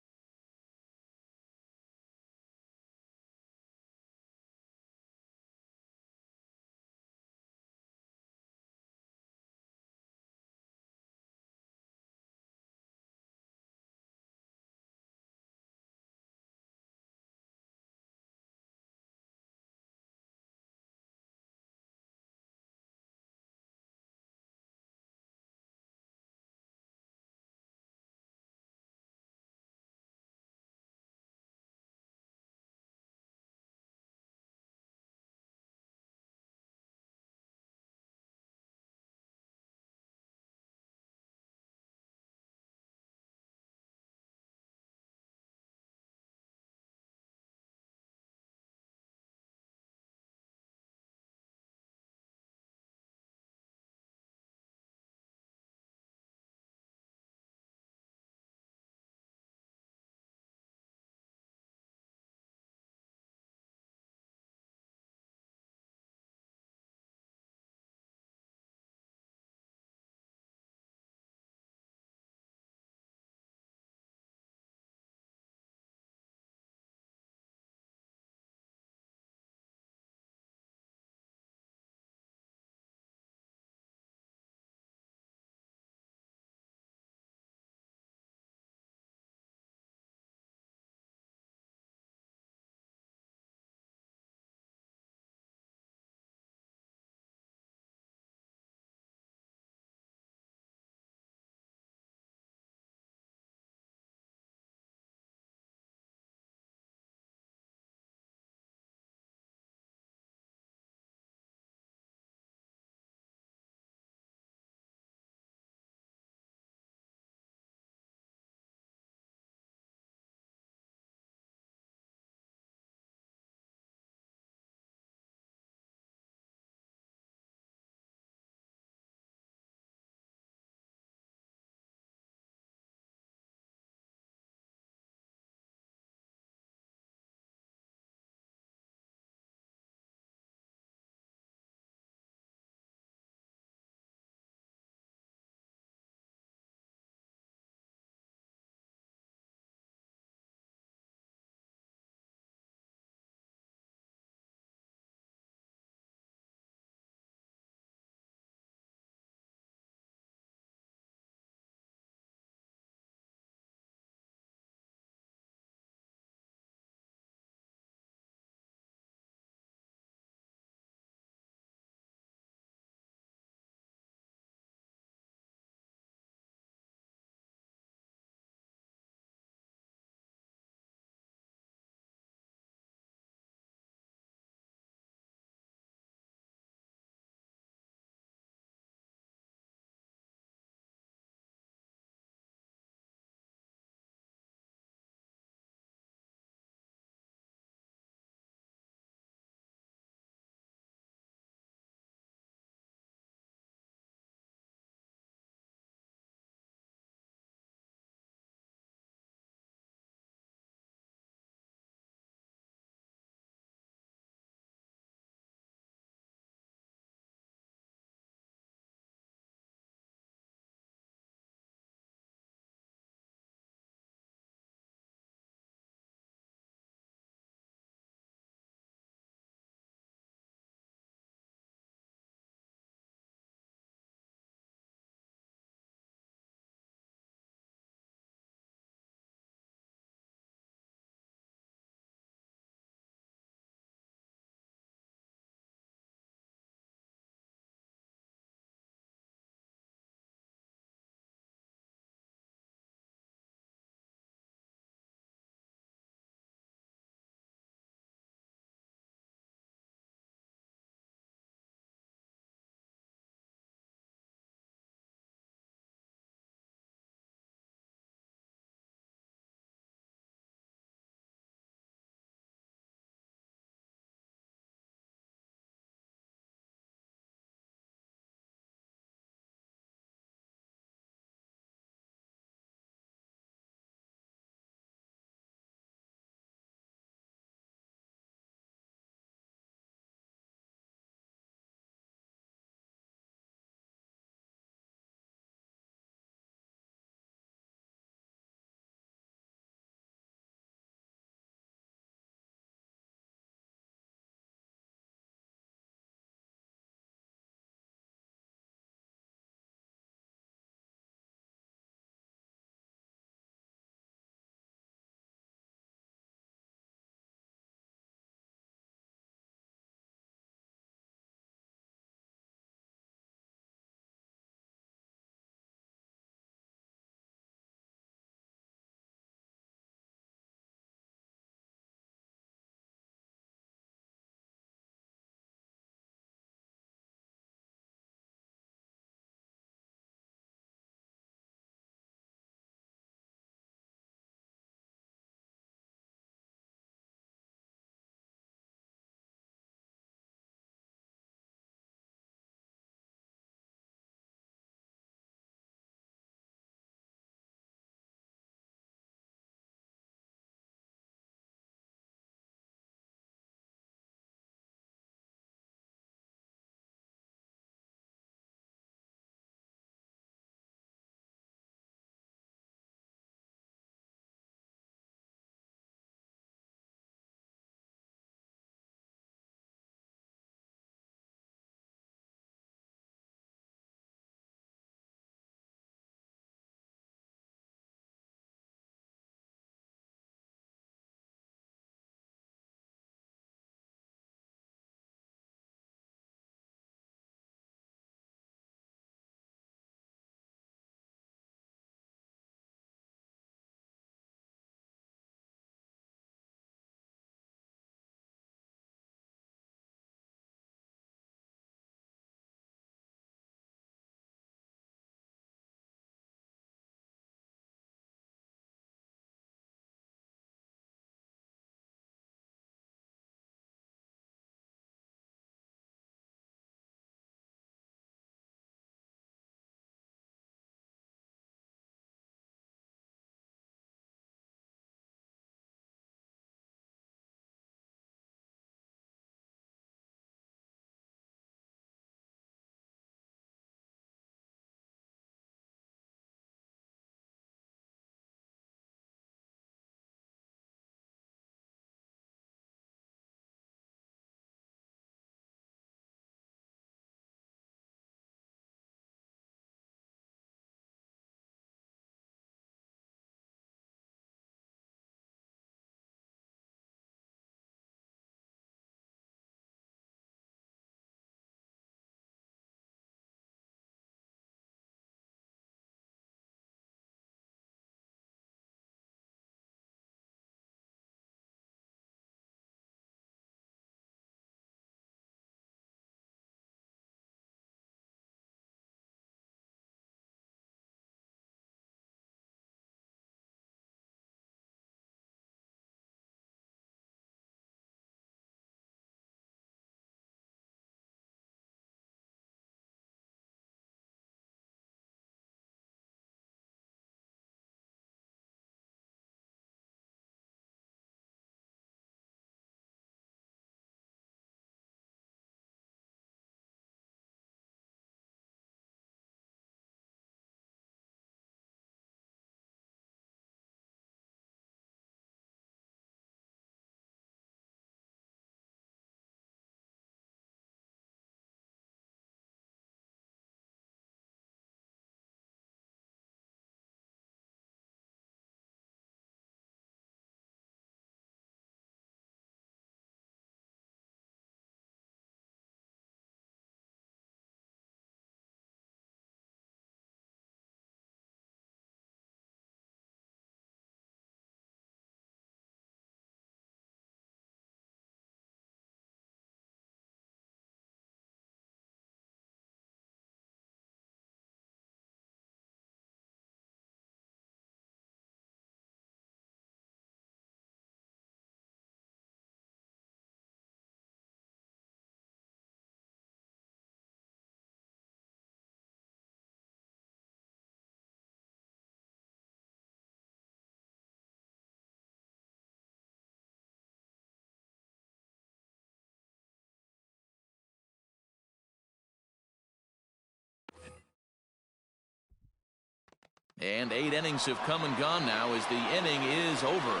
And 8 innings have come and gone now as the inning is over.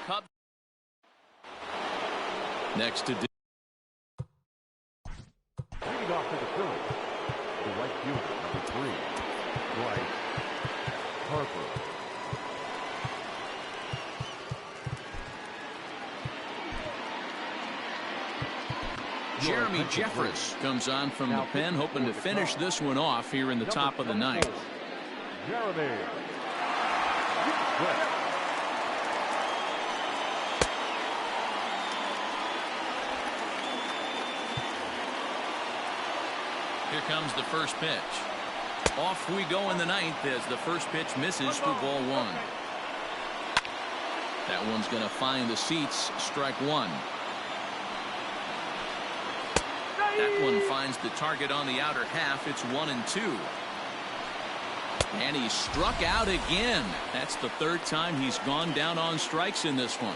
Cubs next to leading off to the Phillies, the right fielder, number 3, Bryce Harper. Jeremy Jeffress comes on from the pen, hoping to finish this one off here in the top of the ninth. Jeremy Here comes the first pitch. Off we go in the ninth as the first pitch misses for ball 1. That one's going to find the seats. Strike 1. That one finds the target on the outer half. It's 1-2. And he's struck out again. That's the 3rd time he's gone down on strikes in this one.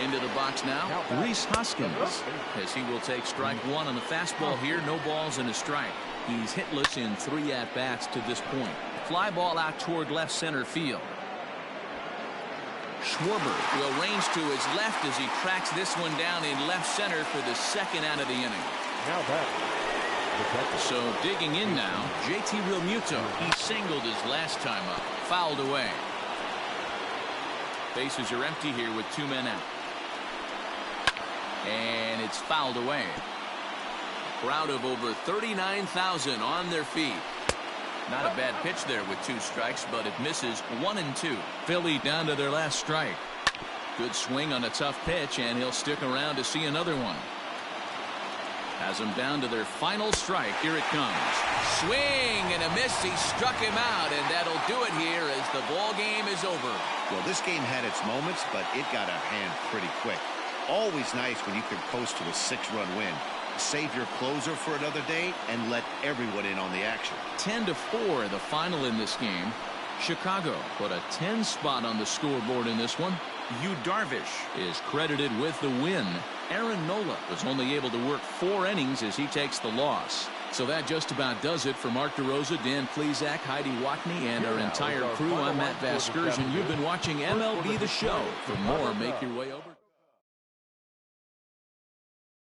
Into the box now, Rhys Hoskins, as he will take strike 1 on the fastball here. No balls and a strike. He's hitless in 3 at-bats to this point. Fly ball out toward left center field. Schwarber will range to his left as he tracks this one down in left center for the 2nd out of the inning. now back. So digging in now, JT Realmuto. He singled his last time up. Fouled away. Bases are empty here with 2 men out. And it's fouled away. Crowd of over 39,000 on their feet. Not a bad pitch there with 2 strikes, but it misses. 1-2. Philly down to their last strike. Good swing on a tough pitch, and he'll stick around to see another one. Has them down to their final strike. Here it comes. Swing and a miss. He struck him out, and that'll do it here as the ball game is over. Well, this game had its moments, but it got out of hand pretty quick. Always nice when you can coast to a 6-run win. Save your closer for another day and let everyone in on the action. 10-4 the final in this game. Chicago put a 10 spot on the scoreboard in this one. Yu Darvish is credited with the win. Aaron Nola was only able to work 4 innings as he takes the loss. So that just about does it for Mark DeRosa, Dan Plesac, Heidi Watney, and our entire crew. I'm Matt Vasgersian. You've been watching MLB The Show. For more, make your way over.